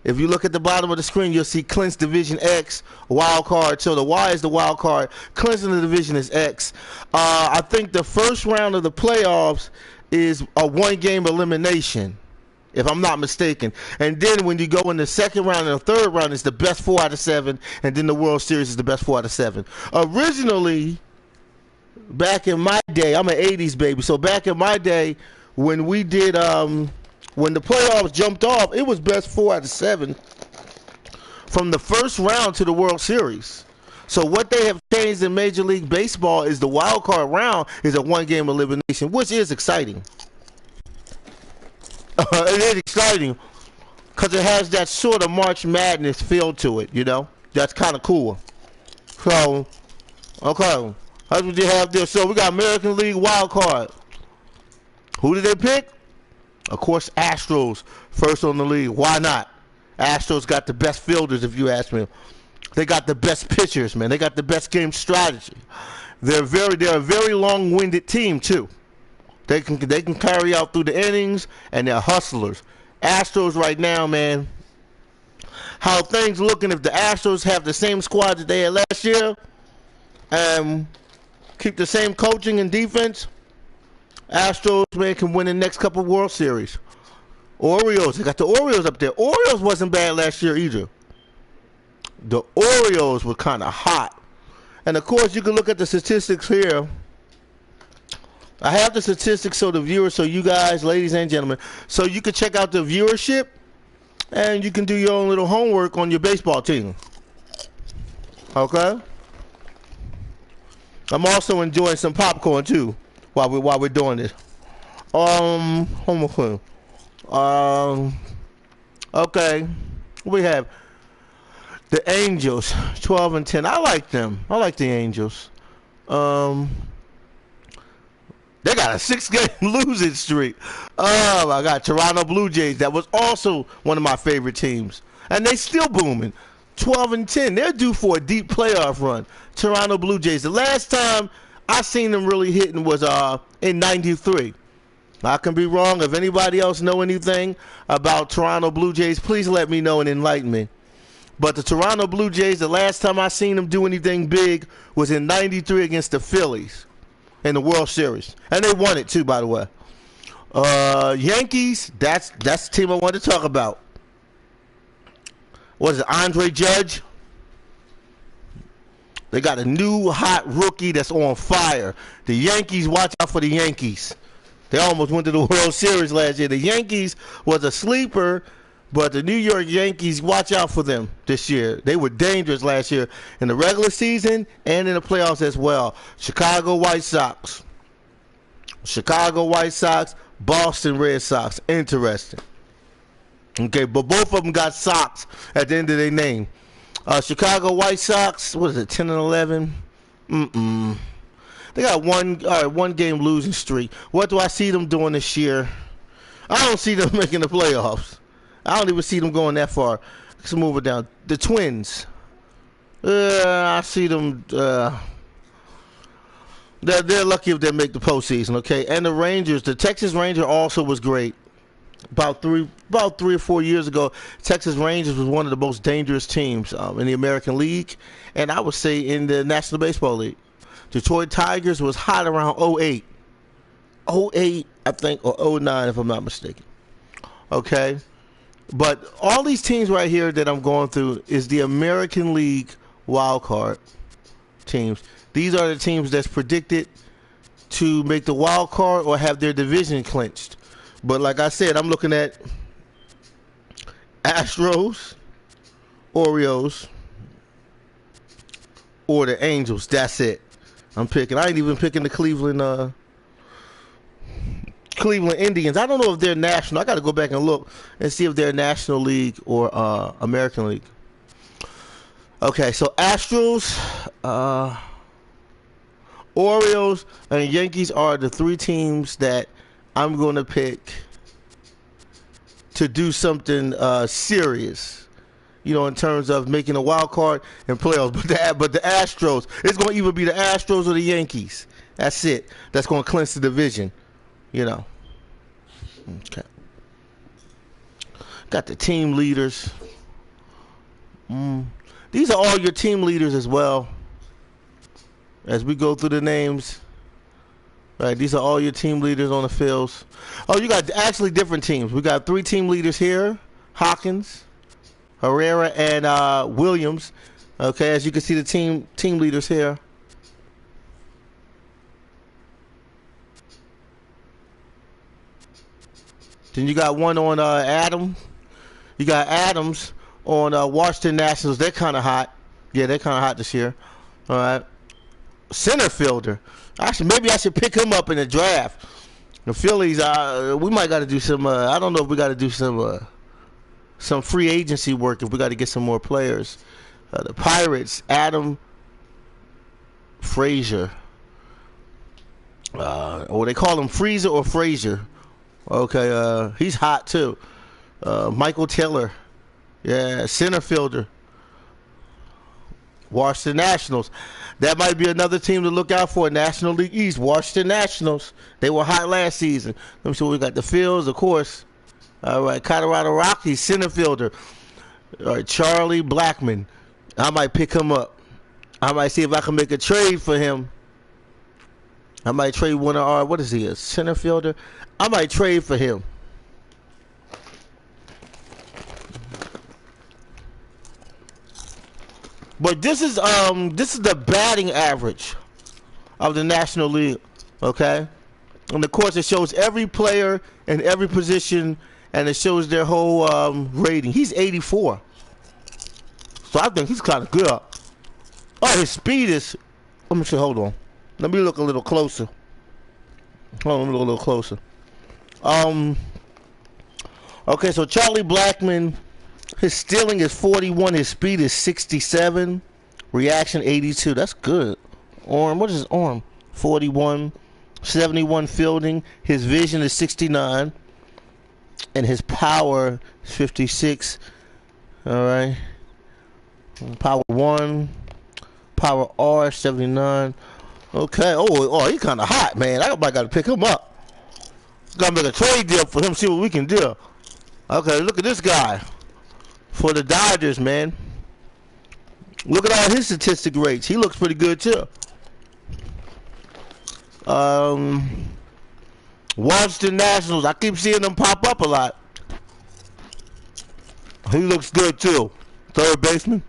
If you look at the bottom of the screen, you'll see Clint's Division X, wild card. So the Y is the wild card. Clint's in the division is X. I think the first round of the playoffs is a 1-game elimination, if I'm not mistaken. And then when you go in the second round and the third round, it's the best 4 out of 7. And then the World Series is the best 4 out of 7. Originally, back in my day, I'm an 80s baby. So back in my day, when we did, when the playoffs jumped off, it was best 4 out of 7 from the first round to the World Series. So what they have changed in Major League Baseball is the wild card round is a 1-game elimination, which is exciting. It is exciting because it has that sort of March Madness feel to it, That's kind of cool. So, okay, that's what you have there. So we got American League wild card. Who did they pick? Of course, Astros, first on the league. Why not? Astros got the best fielders, if you ask me. They got the best pitchers, man. They got the best game strategy. They're a very long-winded team, too. They can carry out through the innings, and they're hustlers. Astros right now, man, how things looking if the Astros have the same squad that they had last year and keep the same coaching and defense, Astros, man, can win the next couple World Series. Orioles. They got the Orioles up there. Orioles wasn't bad last year either. The Orioles were kind of hot. And, of course, you can look at the statistics here. I have the statistics so the viewers, so you guys, ladies and gentlemen, so you can check out the viewership and you can do your own little homework on your baseball team. Okay? I'm also enjoying some popcorn, too, while we're doing this. Homework. Okay. We have the Angels, 12-10. I like them. I like the Angels. They got a 6-game losing streak. Oh, my God. Toronto Blue Jays. That was also one of my favorite teams. And they still booming. 12-10. They're due for a deep playoff run. Toronto Blue Jays. The last time I seen them really hitting was in 93. I can be wrong. If anybody else know anything about Toronto Blue Jays, please let me know and enlighten me. But the Toronto Blue Jays, the last time I seen them do anything big was in 93 against the Phillies in the World Series. And they won it too, by the way. Yankees, that's the team I wanted to talk about. What is it, Andre Judge? They got a new hot rookie that's on fire. The Yankees, watch out for the Yankees. They almost went to the World Series last year. The Yankees was a sleeper, but the New York Yankees, watch out for them this year. They were dangerous last year in the regular season and in the playoffs as well. Chicago White Sox, Boston Red Sox. Interesting. Okay, but both of them got Sox at the end of their name. Chicago White Sox, what is it, 10-11? They got one game losing streak. What do I see them doing this year? I don't see them making the playoffs. I don't even see them going that far. Let's move it down. The Twins. I see them. They're lucky if they make the postseason, okay? And the Rangers. The Texas Ranger also was great. About three or 4 years ago, Texas Rangers was one of the most dangerous teams in the American League, and I would say in the National Baseball League. Detroit Tigers was hot around 08. 08, I think, or 09, if I'm not mistaken. Okay? But all these teams right here that I'm going through is the American League wild card teams. These are the teams that's predicted to make the wild card or have their division clinched. But like I said, I'm looking at Astros, Orioles, or the Angels. That's it. I'm picking. I ain't even picking the Cleveland Indians. I don't know if they're national. I got to go back and look and see if they're National League or American League. Okay, so Astros, Orioles, and Yankees are the three teams that I'm going to pick to do something serious. You know, in terms of making a wild card and playoffs. But the Astros, it's going to either be the Astros or the Yankees. That's it. That's going to clinch the division. You know. Okay. Got the team leaders. These are all your team leaders as well. As we go through the names. Right, these are all your team leaders on the fields. Oh, you got actually different teams. We got 3 team leaders here. Hawkins, Herrera, and Williams. Okay, as you can see the team leaders here. Then you got one on Adam. You got Adams on Washington Nationals. They're kind of hot. Yeah, they're kind of hot this year. All right. Center fielder. Actually, maybe I should pick him up in the draft. The Phillies, we might got to do some, I don't know if we got to do some free agency work if we got to get some more players. The Pirates, Adam Frazier. Or they call him Freezer or Frazier. Okay, he's hot too. Michael Taylor. Yeah, center fielder. Washington Nationals. That might be another team to look out for. National League East. Washington Nationals. They were hot last season. Let me see what we got. The Fields, of course. All right. Colorado Rockies, center fielder. All right. Charlie Blackmon. I might pick him up. I might see if I can make a trade for him. I might trade one of our, what is he, a center fielder? I might trade for him. But this is the batting average of the National League, okay? And of course, it shows every player in every position, and it shows their whole rating. He's 84, so I think he's kind of good. Oh, his speed is. Let me see. Hold on. Let me look a little closer. Hold on, let me look a little closer. Okay, so Charlie Blackmon, his stealing is 41, his speed is 67, reaction 82. That's good. Arm, what is his arm? 41, 71 fielding. His vision is 69, and his power is 56. All right. Power 1, power R 79. Okay. Oh, he's kind of hot, man. I might got to pick him up. Gotta make a trade deal for him, see what we can do. Okay, look at this guy for the Dodgers, man. Look at all his statistic rates. He looks pretty good too. Washington Nationals. I keep seeing them pop up a lot. He looks good too. Third baseman.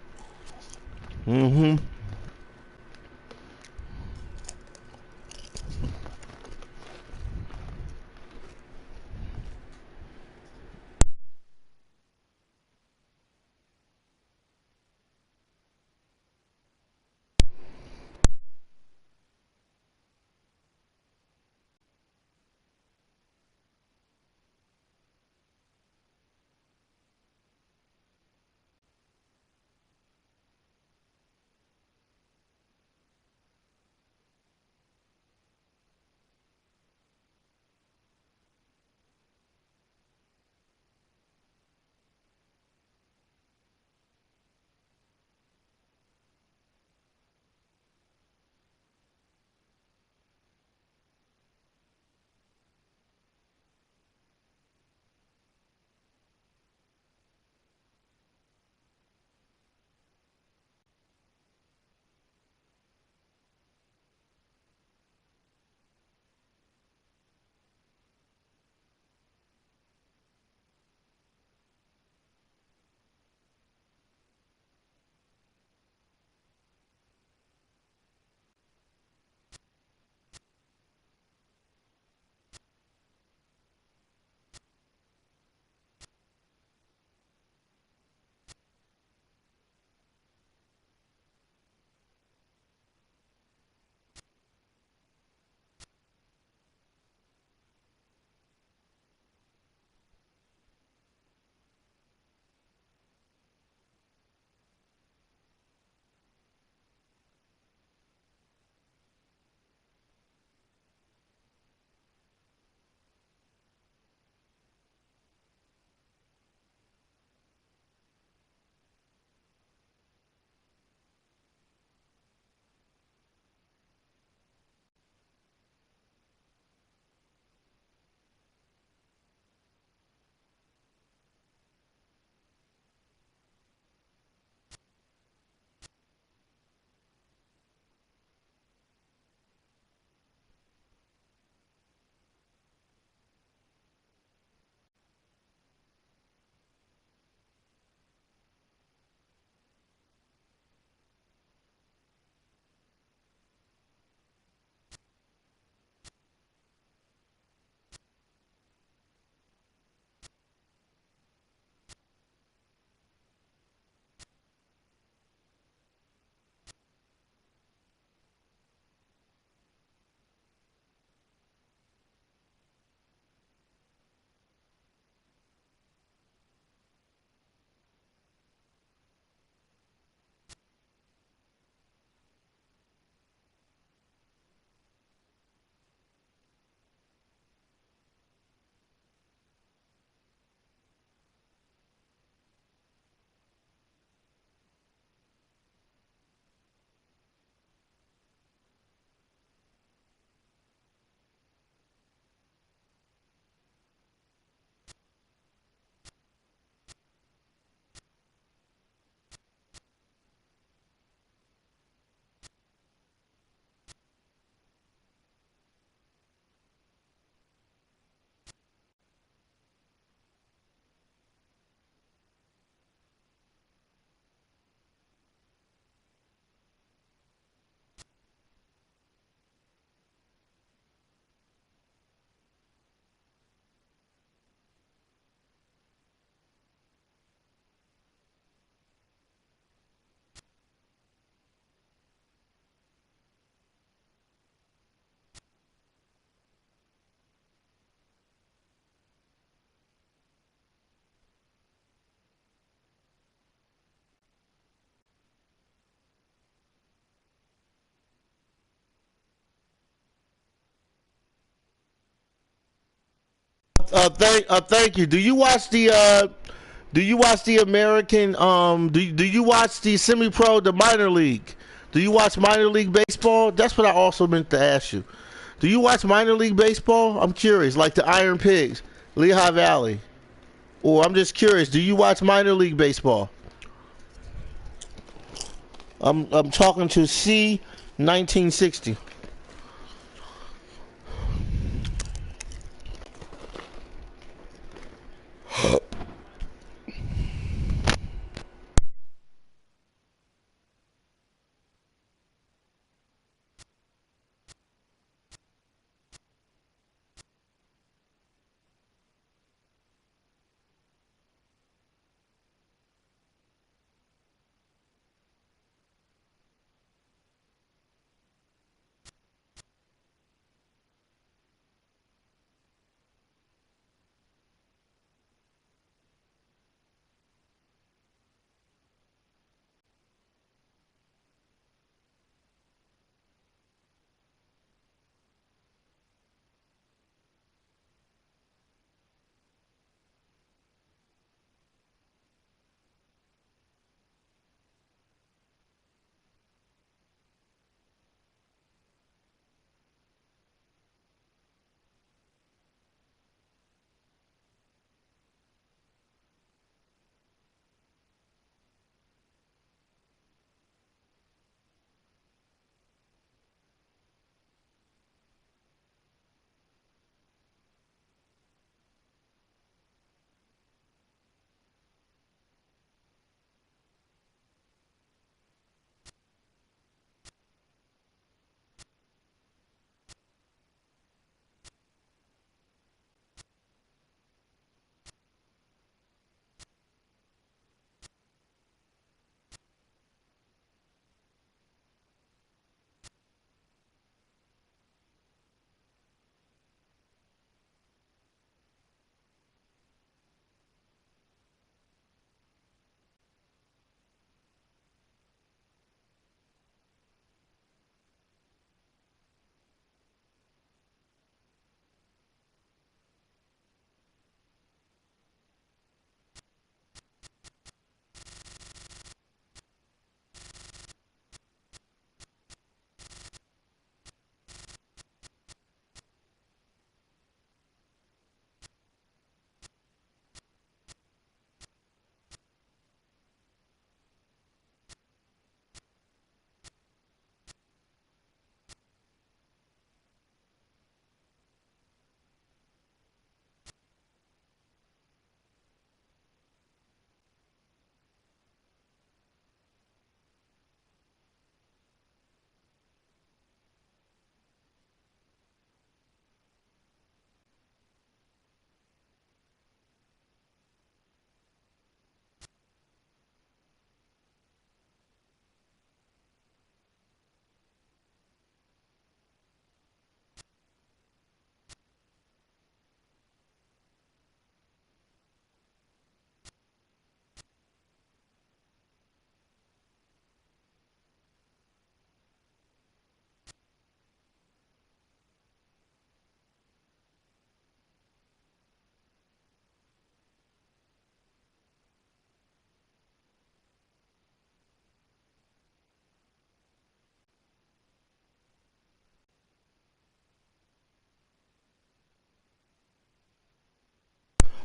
Thank you. Do you watch the American? Do you watch the semi-pro, the minor league? Do you watch minor league baseball? That's what I also meant to ask you. Do you watch minor league baseball? I'm curious, like the Iron Pigs, Lehigh Valley, or I'm just curious. Do you watch minor league baseball? I'm talking to C 1960.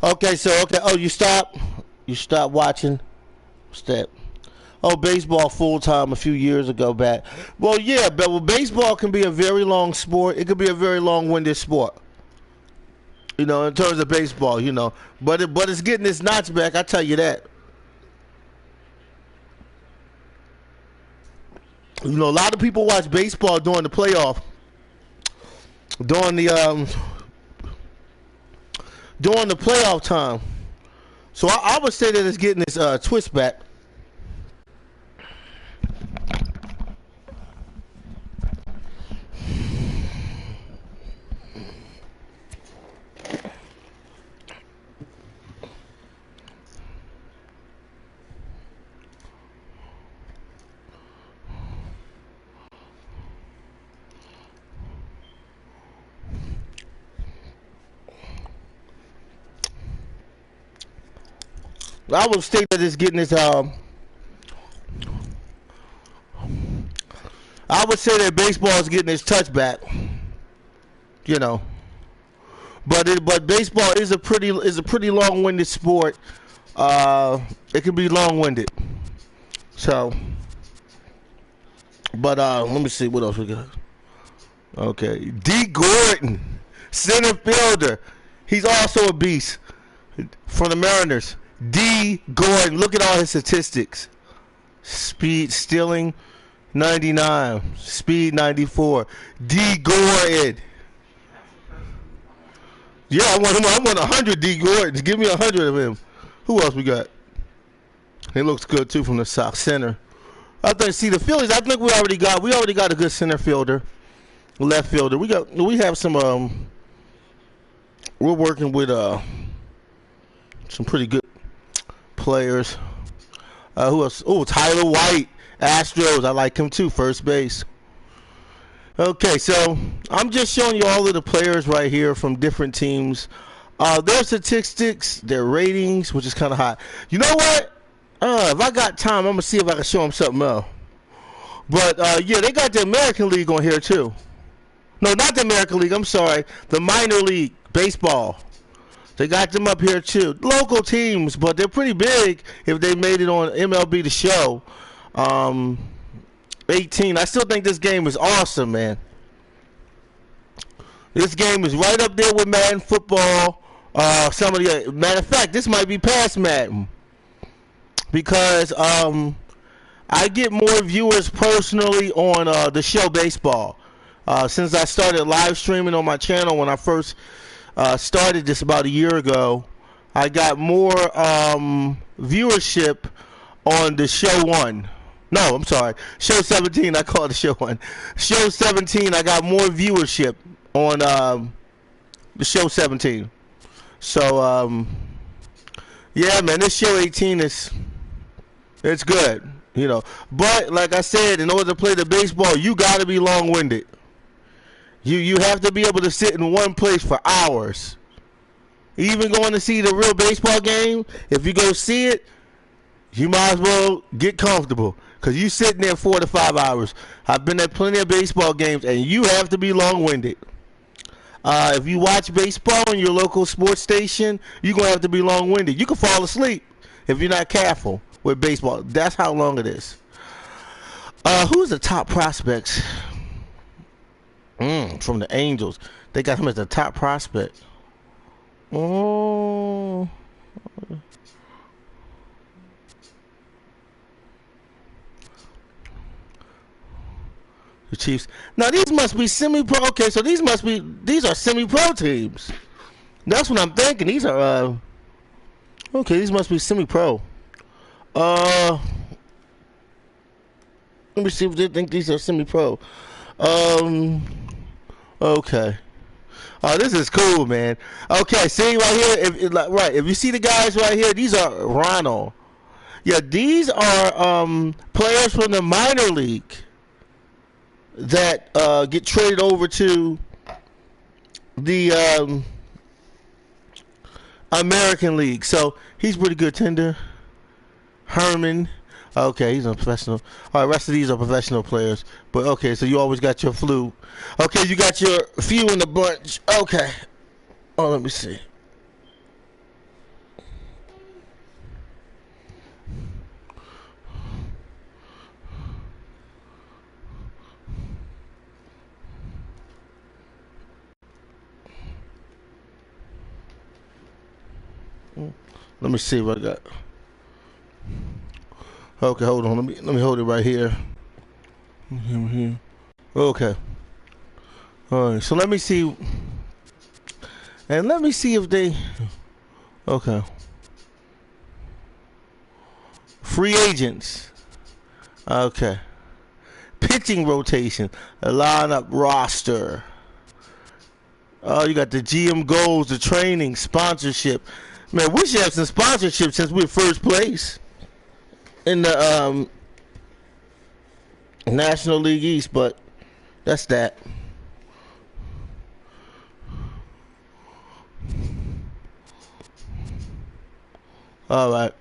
Okay, so okay. Oh, you stop. You stop watching. Step. Oh, baseball full time a few years ago back. Well, yeah, but well, baseball can be a very long sport. It could be a very long-winded sport. You know, in terms of baseball, you know, but it's getting its notch back. I tell you that. You know, a lot of people watch baseball during the playoff, during the during the playoff time. So I would say that it's getting its twist back. I would state that it's getting its I would say that baseball is getting its touch back. You know, but baseball is a pretty long-winded sport. It can be long-winded. So, but let me see what else we got. Okay, D. Gordon, center fielder. He's also a beast for the Mariners. D. Gordon, look at all his statistics. Speed, stealing, 99. Speed, 94. D. Gordon. Yeah, I want him. I want 100 D. Gordons. Give me 100 of him. Who else we got? He looks good too from the Sox center. I think. See, the Phillies. I think we already got a good center fielder, left fielder. We have some. We're working with some pretty good players. Who else? Oh, Tyler White, Astros. I like him too. First base. Okay, so I'm just showing you all of the players right here from different teams. Their statistics, their ratings, which is kind of hot. You know what? If I got time, I'm going to see if I can show them something else. But, yeah, they got the American League on here, too. No, not the American League. I'm sorry. The minor league baseball. They got them up here, too. Local teams, but they're pretty big if they made it on MLB The Show. 18. I still think this game is awesome, man. This game is right up there with Madden football. Some of the matter of fact, this might be past Madden because I get more viewers personally on the show baseball. Since I started live streaming on my channel when I first started this about a year ago, I got more viewership on the show 1. No, I'm sorry. Show 17, I call it the show 1. Show 17, I got more viewership on the show 17. So, yeah, man, this show 18 it's good, you know. But, like I said, in order to play the baseball, you got to be long-winded. You have to be able to sit in one place for hours. Even going to see the real baseball game, if you go see it, you might as well get comfortable. Because you sitting there 4 to 5 hours. I've been at plenty of baseball games, and you have to be long-winded. If you watch baseball on your local sports station, you're going to have to be long-winded. You can fall asleep if you're not careful with baseball. That's how long it is. Who's the top prospects? From the Angels. They got him as the top prospect. Oh... The Chiefs. Now these must be semi-pro. Okay, so these are semi-pro teams. That's what I'm thinking. These are okay. These must be semi-pro. Let me see if they think these are semi-pro. Okay. Oh, this is cool, man. Okay, see right here. If you see the guys right here, these are Ronald. Yeah, these are players from the minor league that get traded over to the American League. So he's pretty good. Tender Herman. Okay, he's a professional. All right, rest of these are professional players. But okay, so you always got your flu. Okay, you got your few in the bunch. Okay. Oh, let me see. Let me see what I got. Okay, hold on. Let me hold it right here. Okay. All right. So let me see. And let me see if they. Okay. Free agents. Okay. Pitching rotation. A lineup roster. Oh, you got the GM goals, the training, sponsorship. Man, we should have some sponsorship since we're first place in the National League East, but that's that. All right.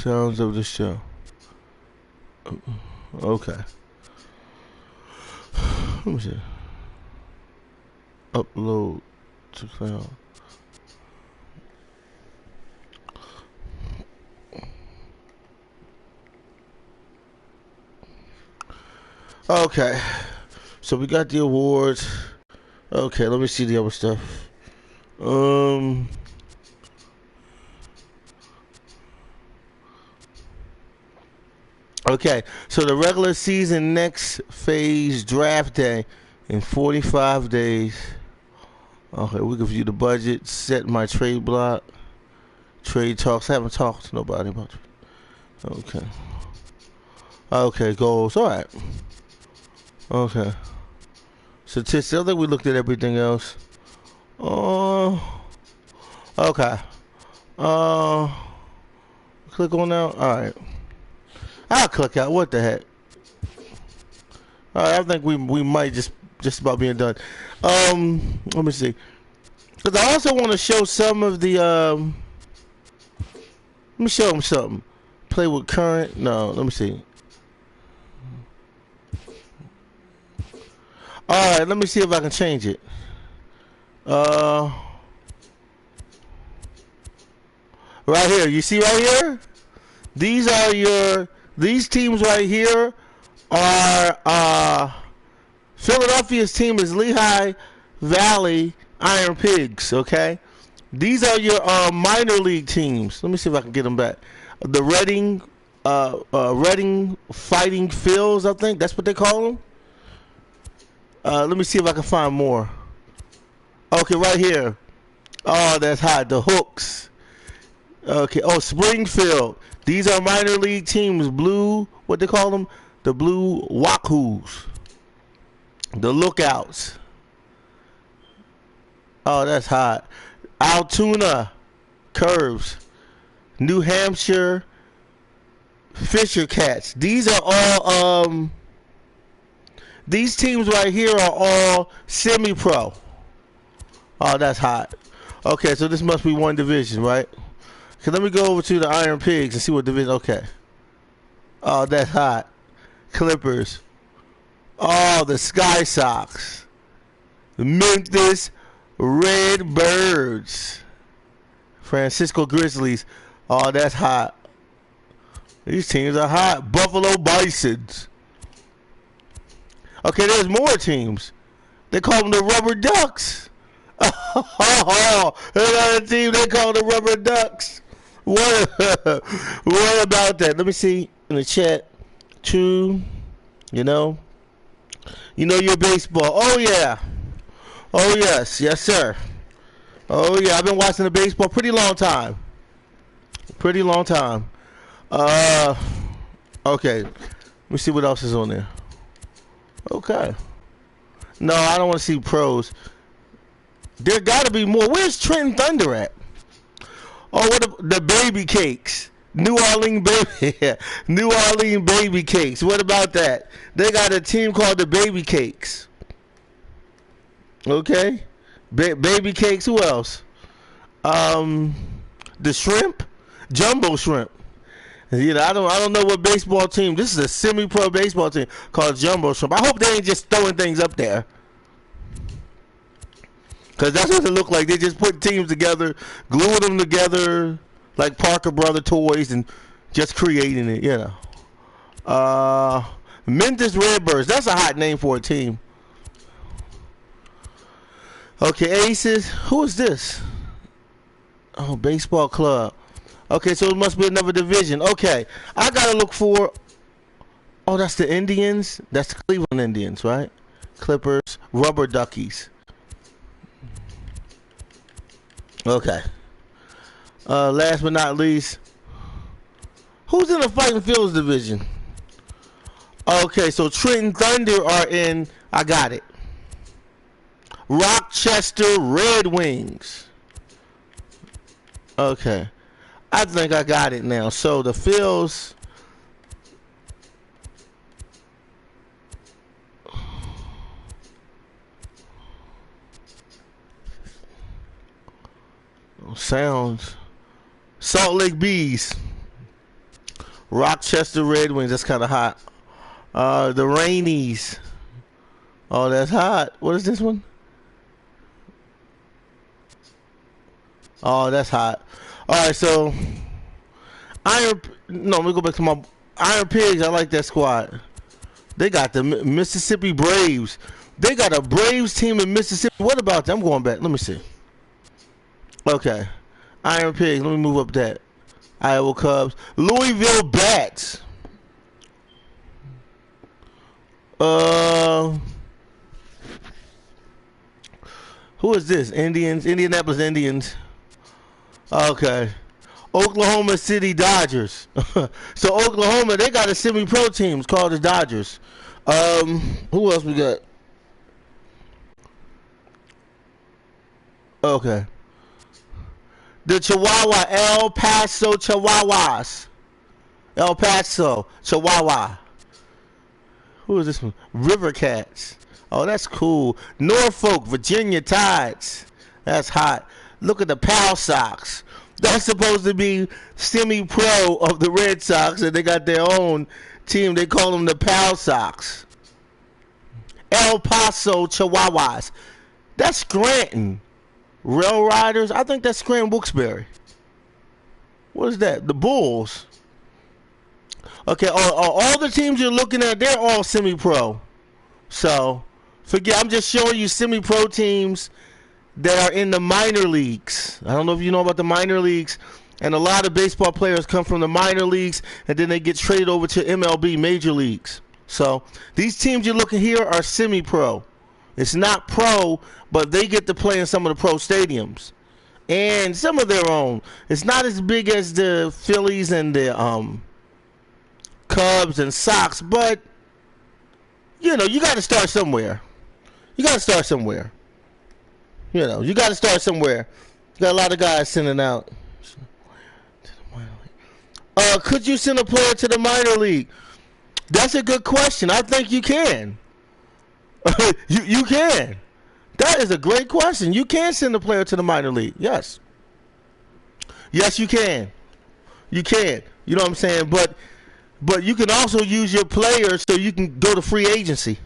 Sounds of the show. Okay. Let me see. Upload to cloud. Okay. So we got the awards. Okay, let me see the other stuff. Okay, so the regular season next phase draft day in 45 days. Okay, we can view the budget, set my trade block, trade talks. I haven't talked to nobody about it. Okay. Okay, goals. All right. Okay. Statistics. I think we looked at everything else. Okay. Click on now. All right. I'll click out. What the heck? All right. I think we might just about being done. Let me see. Because I also want to show some of the let me show them something. Play with current. No. Let me see. All right. Let me see if I can change it. Right here. You see right here? These teams right here are Philadelphia's team is Lehigh Valley Iron Pigs, okay? These are your minor league teams. Let me see if I can get them back. The Reading Fighting Phils, I think that's what they call them. Let me see if I can find more. Okay, right here. Oh, that's hot. The Hooks. Okay. Oh, Springfield. These are minor league teams. Blue, what they call them? The Blue Wahoos. The Lookouts. Oh, that's hot. Altoona Curves. New Hampshire Fisher Cats. These are all these teams right here are all semi-pro. Oh, that's hot. Okay, so this must be one division, right? Okay, let me go over to the Iron Pigs and see what division. Okay. Oh, that's hot. Clippers. Oh, the Sky Sox. The Memphis Redbirds. Francisco Grizzlies. Oh, that's hot. These teams are hot. Buffalo Bisons. Okay, there's more teams. They call them the Rubber Ducks. Oh, another team they call the Rubber Ducks. What about that? Let me see in the chat. You know your baseball. Oh yeah. Oh yes, yes sir. Oh yeah, I've been watching the baseball pretty long time. Pretty long time. Okay. Let me see what else is on there. Okay. No, I don't want to see pros. There got to be more. Where's Trenton Thunder at? Oh, what the baby cakes? New Orleans baby, New Orleans baby cakes. What about that? They got a team called the Baby Cakes. Okay, baby cakes. Who else? The shrimp, Jumbo Shrimp. You know, I don't know what baseball team. This is a semi-pro baseball team called Jumbo Shrimp. I hope they ain't just throwing things up there. Because that's what it look like. They just put teams together, gluing them together like Parker Brother toys and just creating it, you know. Memphis Redbirds. That's a hot name for a team. Okay, Aces. Who is this? Oh, baseball club. Okay, so it must be another division. Okay, I got to look for... Oh, that's the Indians? That's the Cleveland Indians, right? Clippers, Rubber Duckies. Okay. Last but not least, who's in the Fighting Phillies division? Okay, so Trenton Thunder are in, I got it, Rochester Red Wings. Okay. I think I got it now. So the Phils... Sounds. Salt Lake Bees. Rochester Red Wings. That's kind of hot. The Rainies. Oh, that's hot. What is this one? Oh, that's hot. All right, so let me go back to my Iron Pigs. I like that squad. They got the Mississippi Braves. They got a Braves team in Mississippi. What about them? I'm going back. Let me see. Okay. Iron Pigs. Let me move up that. Iowa Cubs. Louisville Bats. Who is this? Indians. Indianapolis Indians. Okay. Oklahoma City Dodgers. So Oklahoma, they got a semi-pro team. It's called the Dodgers. Who else we got? Okay. The Chihuahua, El Paso Chihuahuas. El Paso Chihuahua. Who is this one? River Cats. Oh, that's cool. Norfolk, Virginia Tides. That's hot. Look at the Pal Sox. That's supposed to be semi-pro of the Red Sox, and they got their own team. They call them the Pal Sox. El Paso Chihuahuas. That's Scranton. Rail Riders. I think that's Scranton Wilkes-Barre. What is that? The Bulls. Okay, all the teams you're looking at, they're all semi-pro. So, forget, I'm just showing you semi-pro teams that are in the minor leagues. I don't know if you know about the minor leagues. And a lot of baseball players come from the minor leagues, and then they get traded over to MLB major leagues. So, these teams you're looking here are semi-pro. It's not pro, but they get to play in some of the pro stadiums. And some of their own. It's not as big as the Phillies and the Cubs and Sox, but, you know, you got to start somewhere. You got to start somewhere. You know, you got to start somewhere. You got a lot of guys sending out. Could you send a player to the minor league? That's a good question. I think you can. You can. That is a great question. You can send a player to the minor league. Yes. Yes, you can. You can. You know what I'm saying? But you can also use your players so you can go to free agency.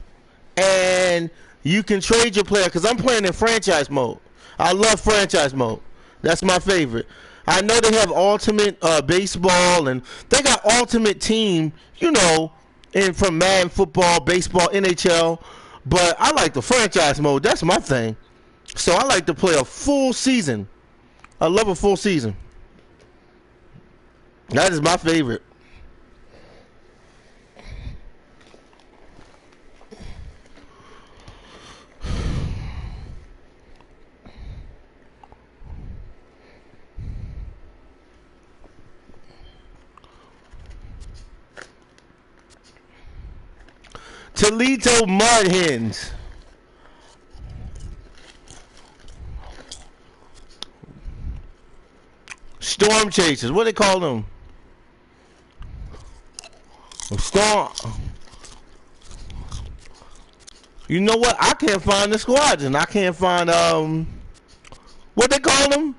And you can trade your player, because I'm playing in franchise mode. I love franchise mode. That's my favorite. I know they have ultimate baseball, and they got ultimate team, you know, from Madden football, baseball, NHL. But I like the franchise mode. That's my thing. So I like to play a full season. I love a full season. That is my favorite. Toledo Mud Hens. Storm Chasers. What do they call them? Storm. You know what? I can't find the squadron. I can't find what they call them?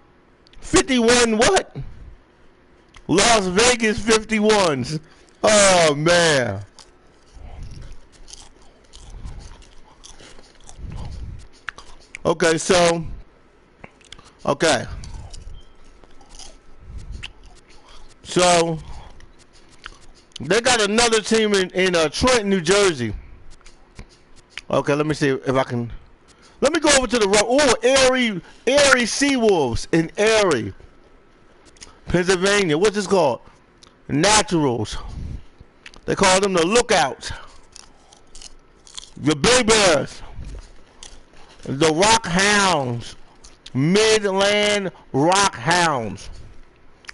51 what? Las Vegas 51s. Oh man. Okay, so, okay. So, they got another team in Trenton, New Jersey. Okay, let me see if I can. Let me go over to the road. Oh, Erie Seawolves in Erie, Pennsylvania. What's this called? Naturals. They call them the Lookouts. The Bay Bears. The Rock Hounds. Midland Rock Hounds.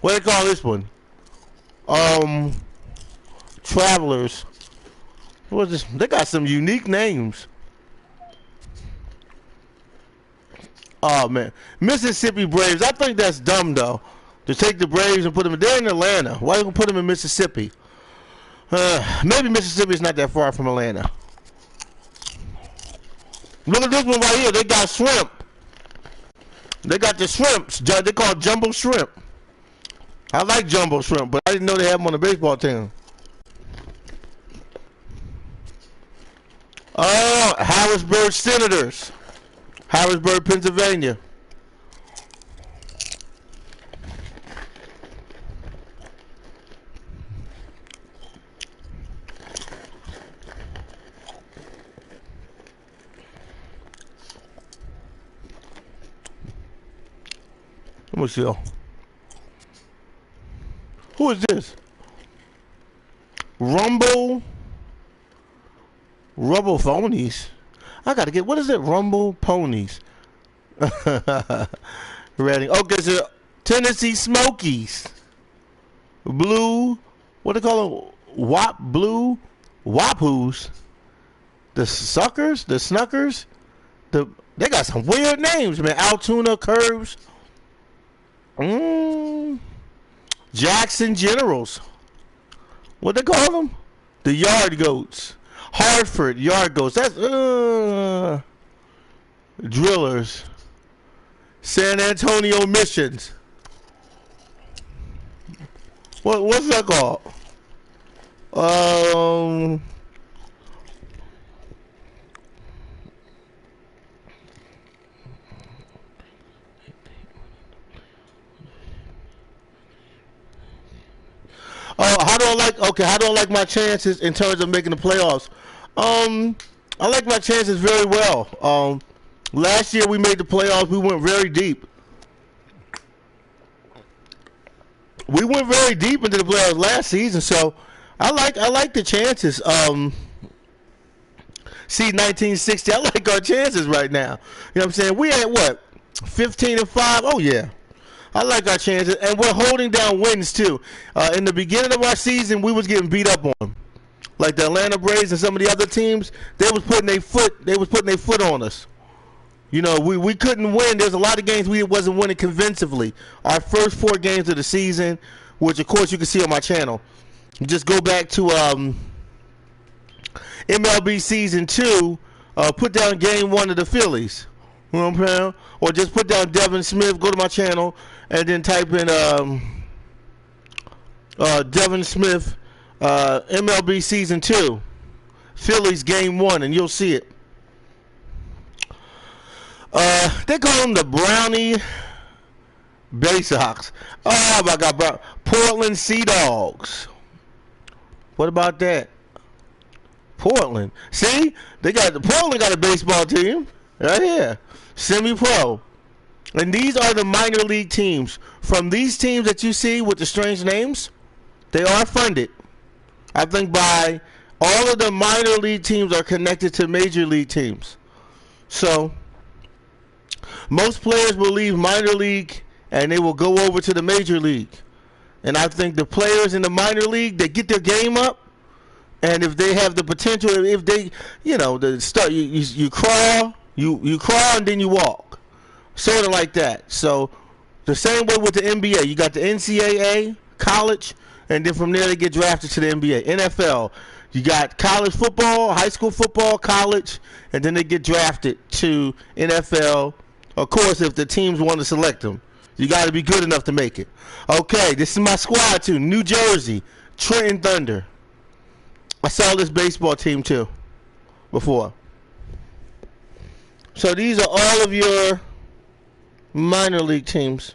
What do they call this one? Travelers. What is this? They got some unique names. Oh man. Mississippi Braves. I think that's dumb though. To take the Braves and put them. They're in Atlanta. Why you gonna put them in Mississippi? Maybe Mississippi is not that far from Atlanta. Look at this one right here. They got shrimp. They got the shrimps. They call jumbo shrimp. I like jumbo shrimp, but I didn't know they had them on the baseball team. Oh, Harrisburg Senators. Harrisburg, Pennsylvania. Let me see. Who is this? Rumble Phonies. I gotta get, what is it? Rumble Ponies. Ready? Okay, so Tennessee Smokies. Blue, what do they call them? Blue Wapoos. The Suckers? The Snuckers? They got some weird names, man. Altoona Curves. Jackson Generals. What they call them? The Yard Goats. Hartford Yard Goats. That's Drillers. San Antonio Missions. What's that called? How do I like my chances in terms of making the playoffs? I like my chances very well. Last year we made the playoffs. We went very deep. We went very deep into the playoffs last season, so I like the chances. See, 1960, I like our chances right now. You know what I'm saying? We at what? 15-5? Oh yeah. I like our chances, and we're holding down wins too. In the beginning of our season, we was getting beat up on, like the Atlanta Braves and some of the other teams. They was putting their foot on us. You know, we couldn't win. There's a lot of games we wasn't winning convincingly. Our first 4 games of the season, which of course you can see on my channel. You just go back to MLB season 2. Put down game 1 of the Phillies. You know what I'm saying? Or just put down Devin Smith. Go to my channel and then type in Devin Smith MLB season 2, Phillies game 1, and you'll see it. They call them the Brownie Baysox. Oh my God, Portland Sea Dogs. What about that? Portland. See, Portland got a baseball team right here, semi-pro. And these are the minor league teams. From these teams that you see with the strange names, they are funded. I think by all of the minor league teams are connected to major league teams. So most players will leave minor league and they will go over to the major league. And I think the players in the minor league, they get their game up, and if they have the potential, if they, you know, you crawl, you crawl and then you walk. Sort of like that. So the same way with the NBA. You got the NCAA, college, and then from there they get drafted to the NBA. NFL, you got college football, high school football, college, and then they get drafted to NFL. Of course, if the teams want to select them. You got to be good enough to make it. Okay, this is my squad too. New Jersey, Trenton Thunder. I saw this baseball team too before. So these are all of your minor league teams.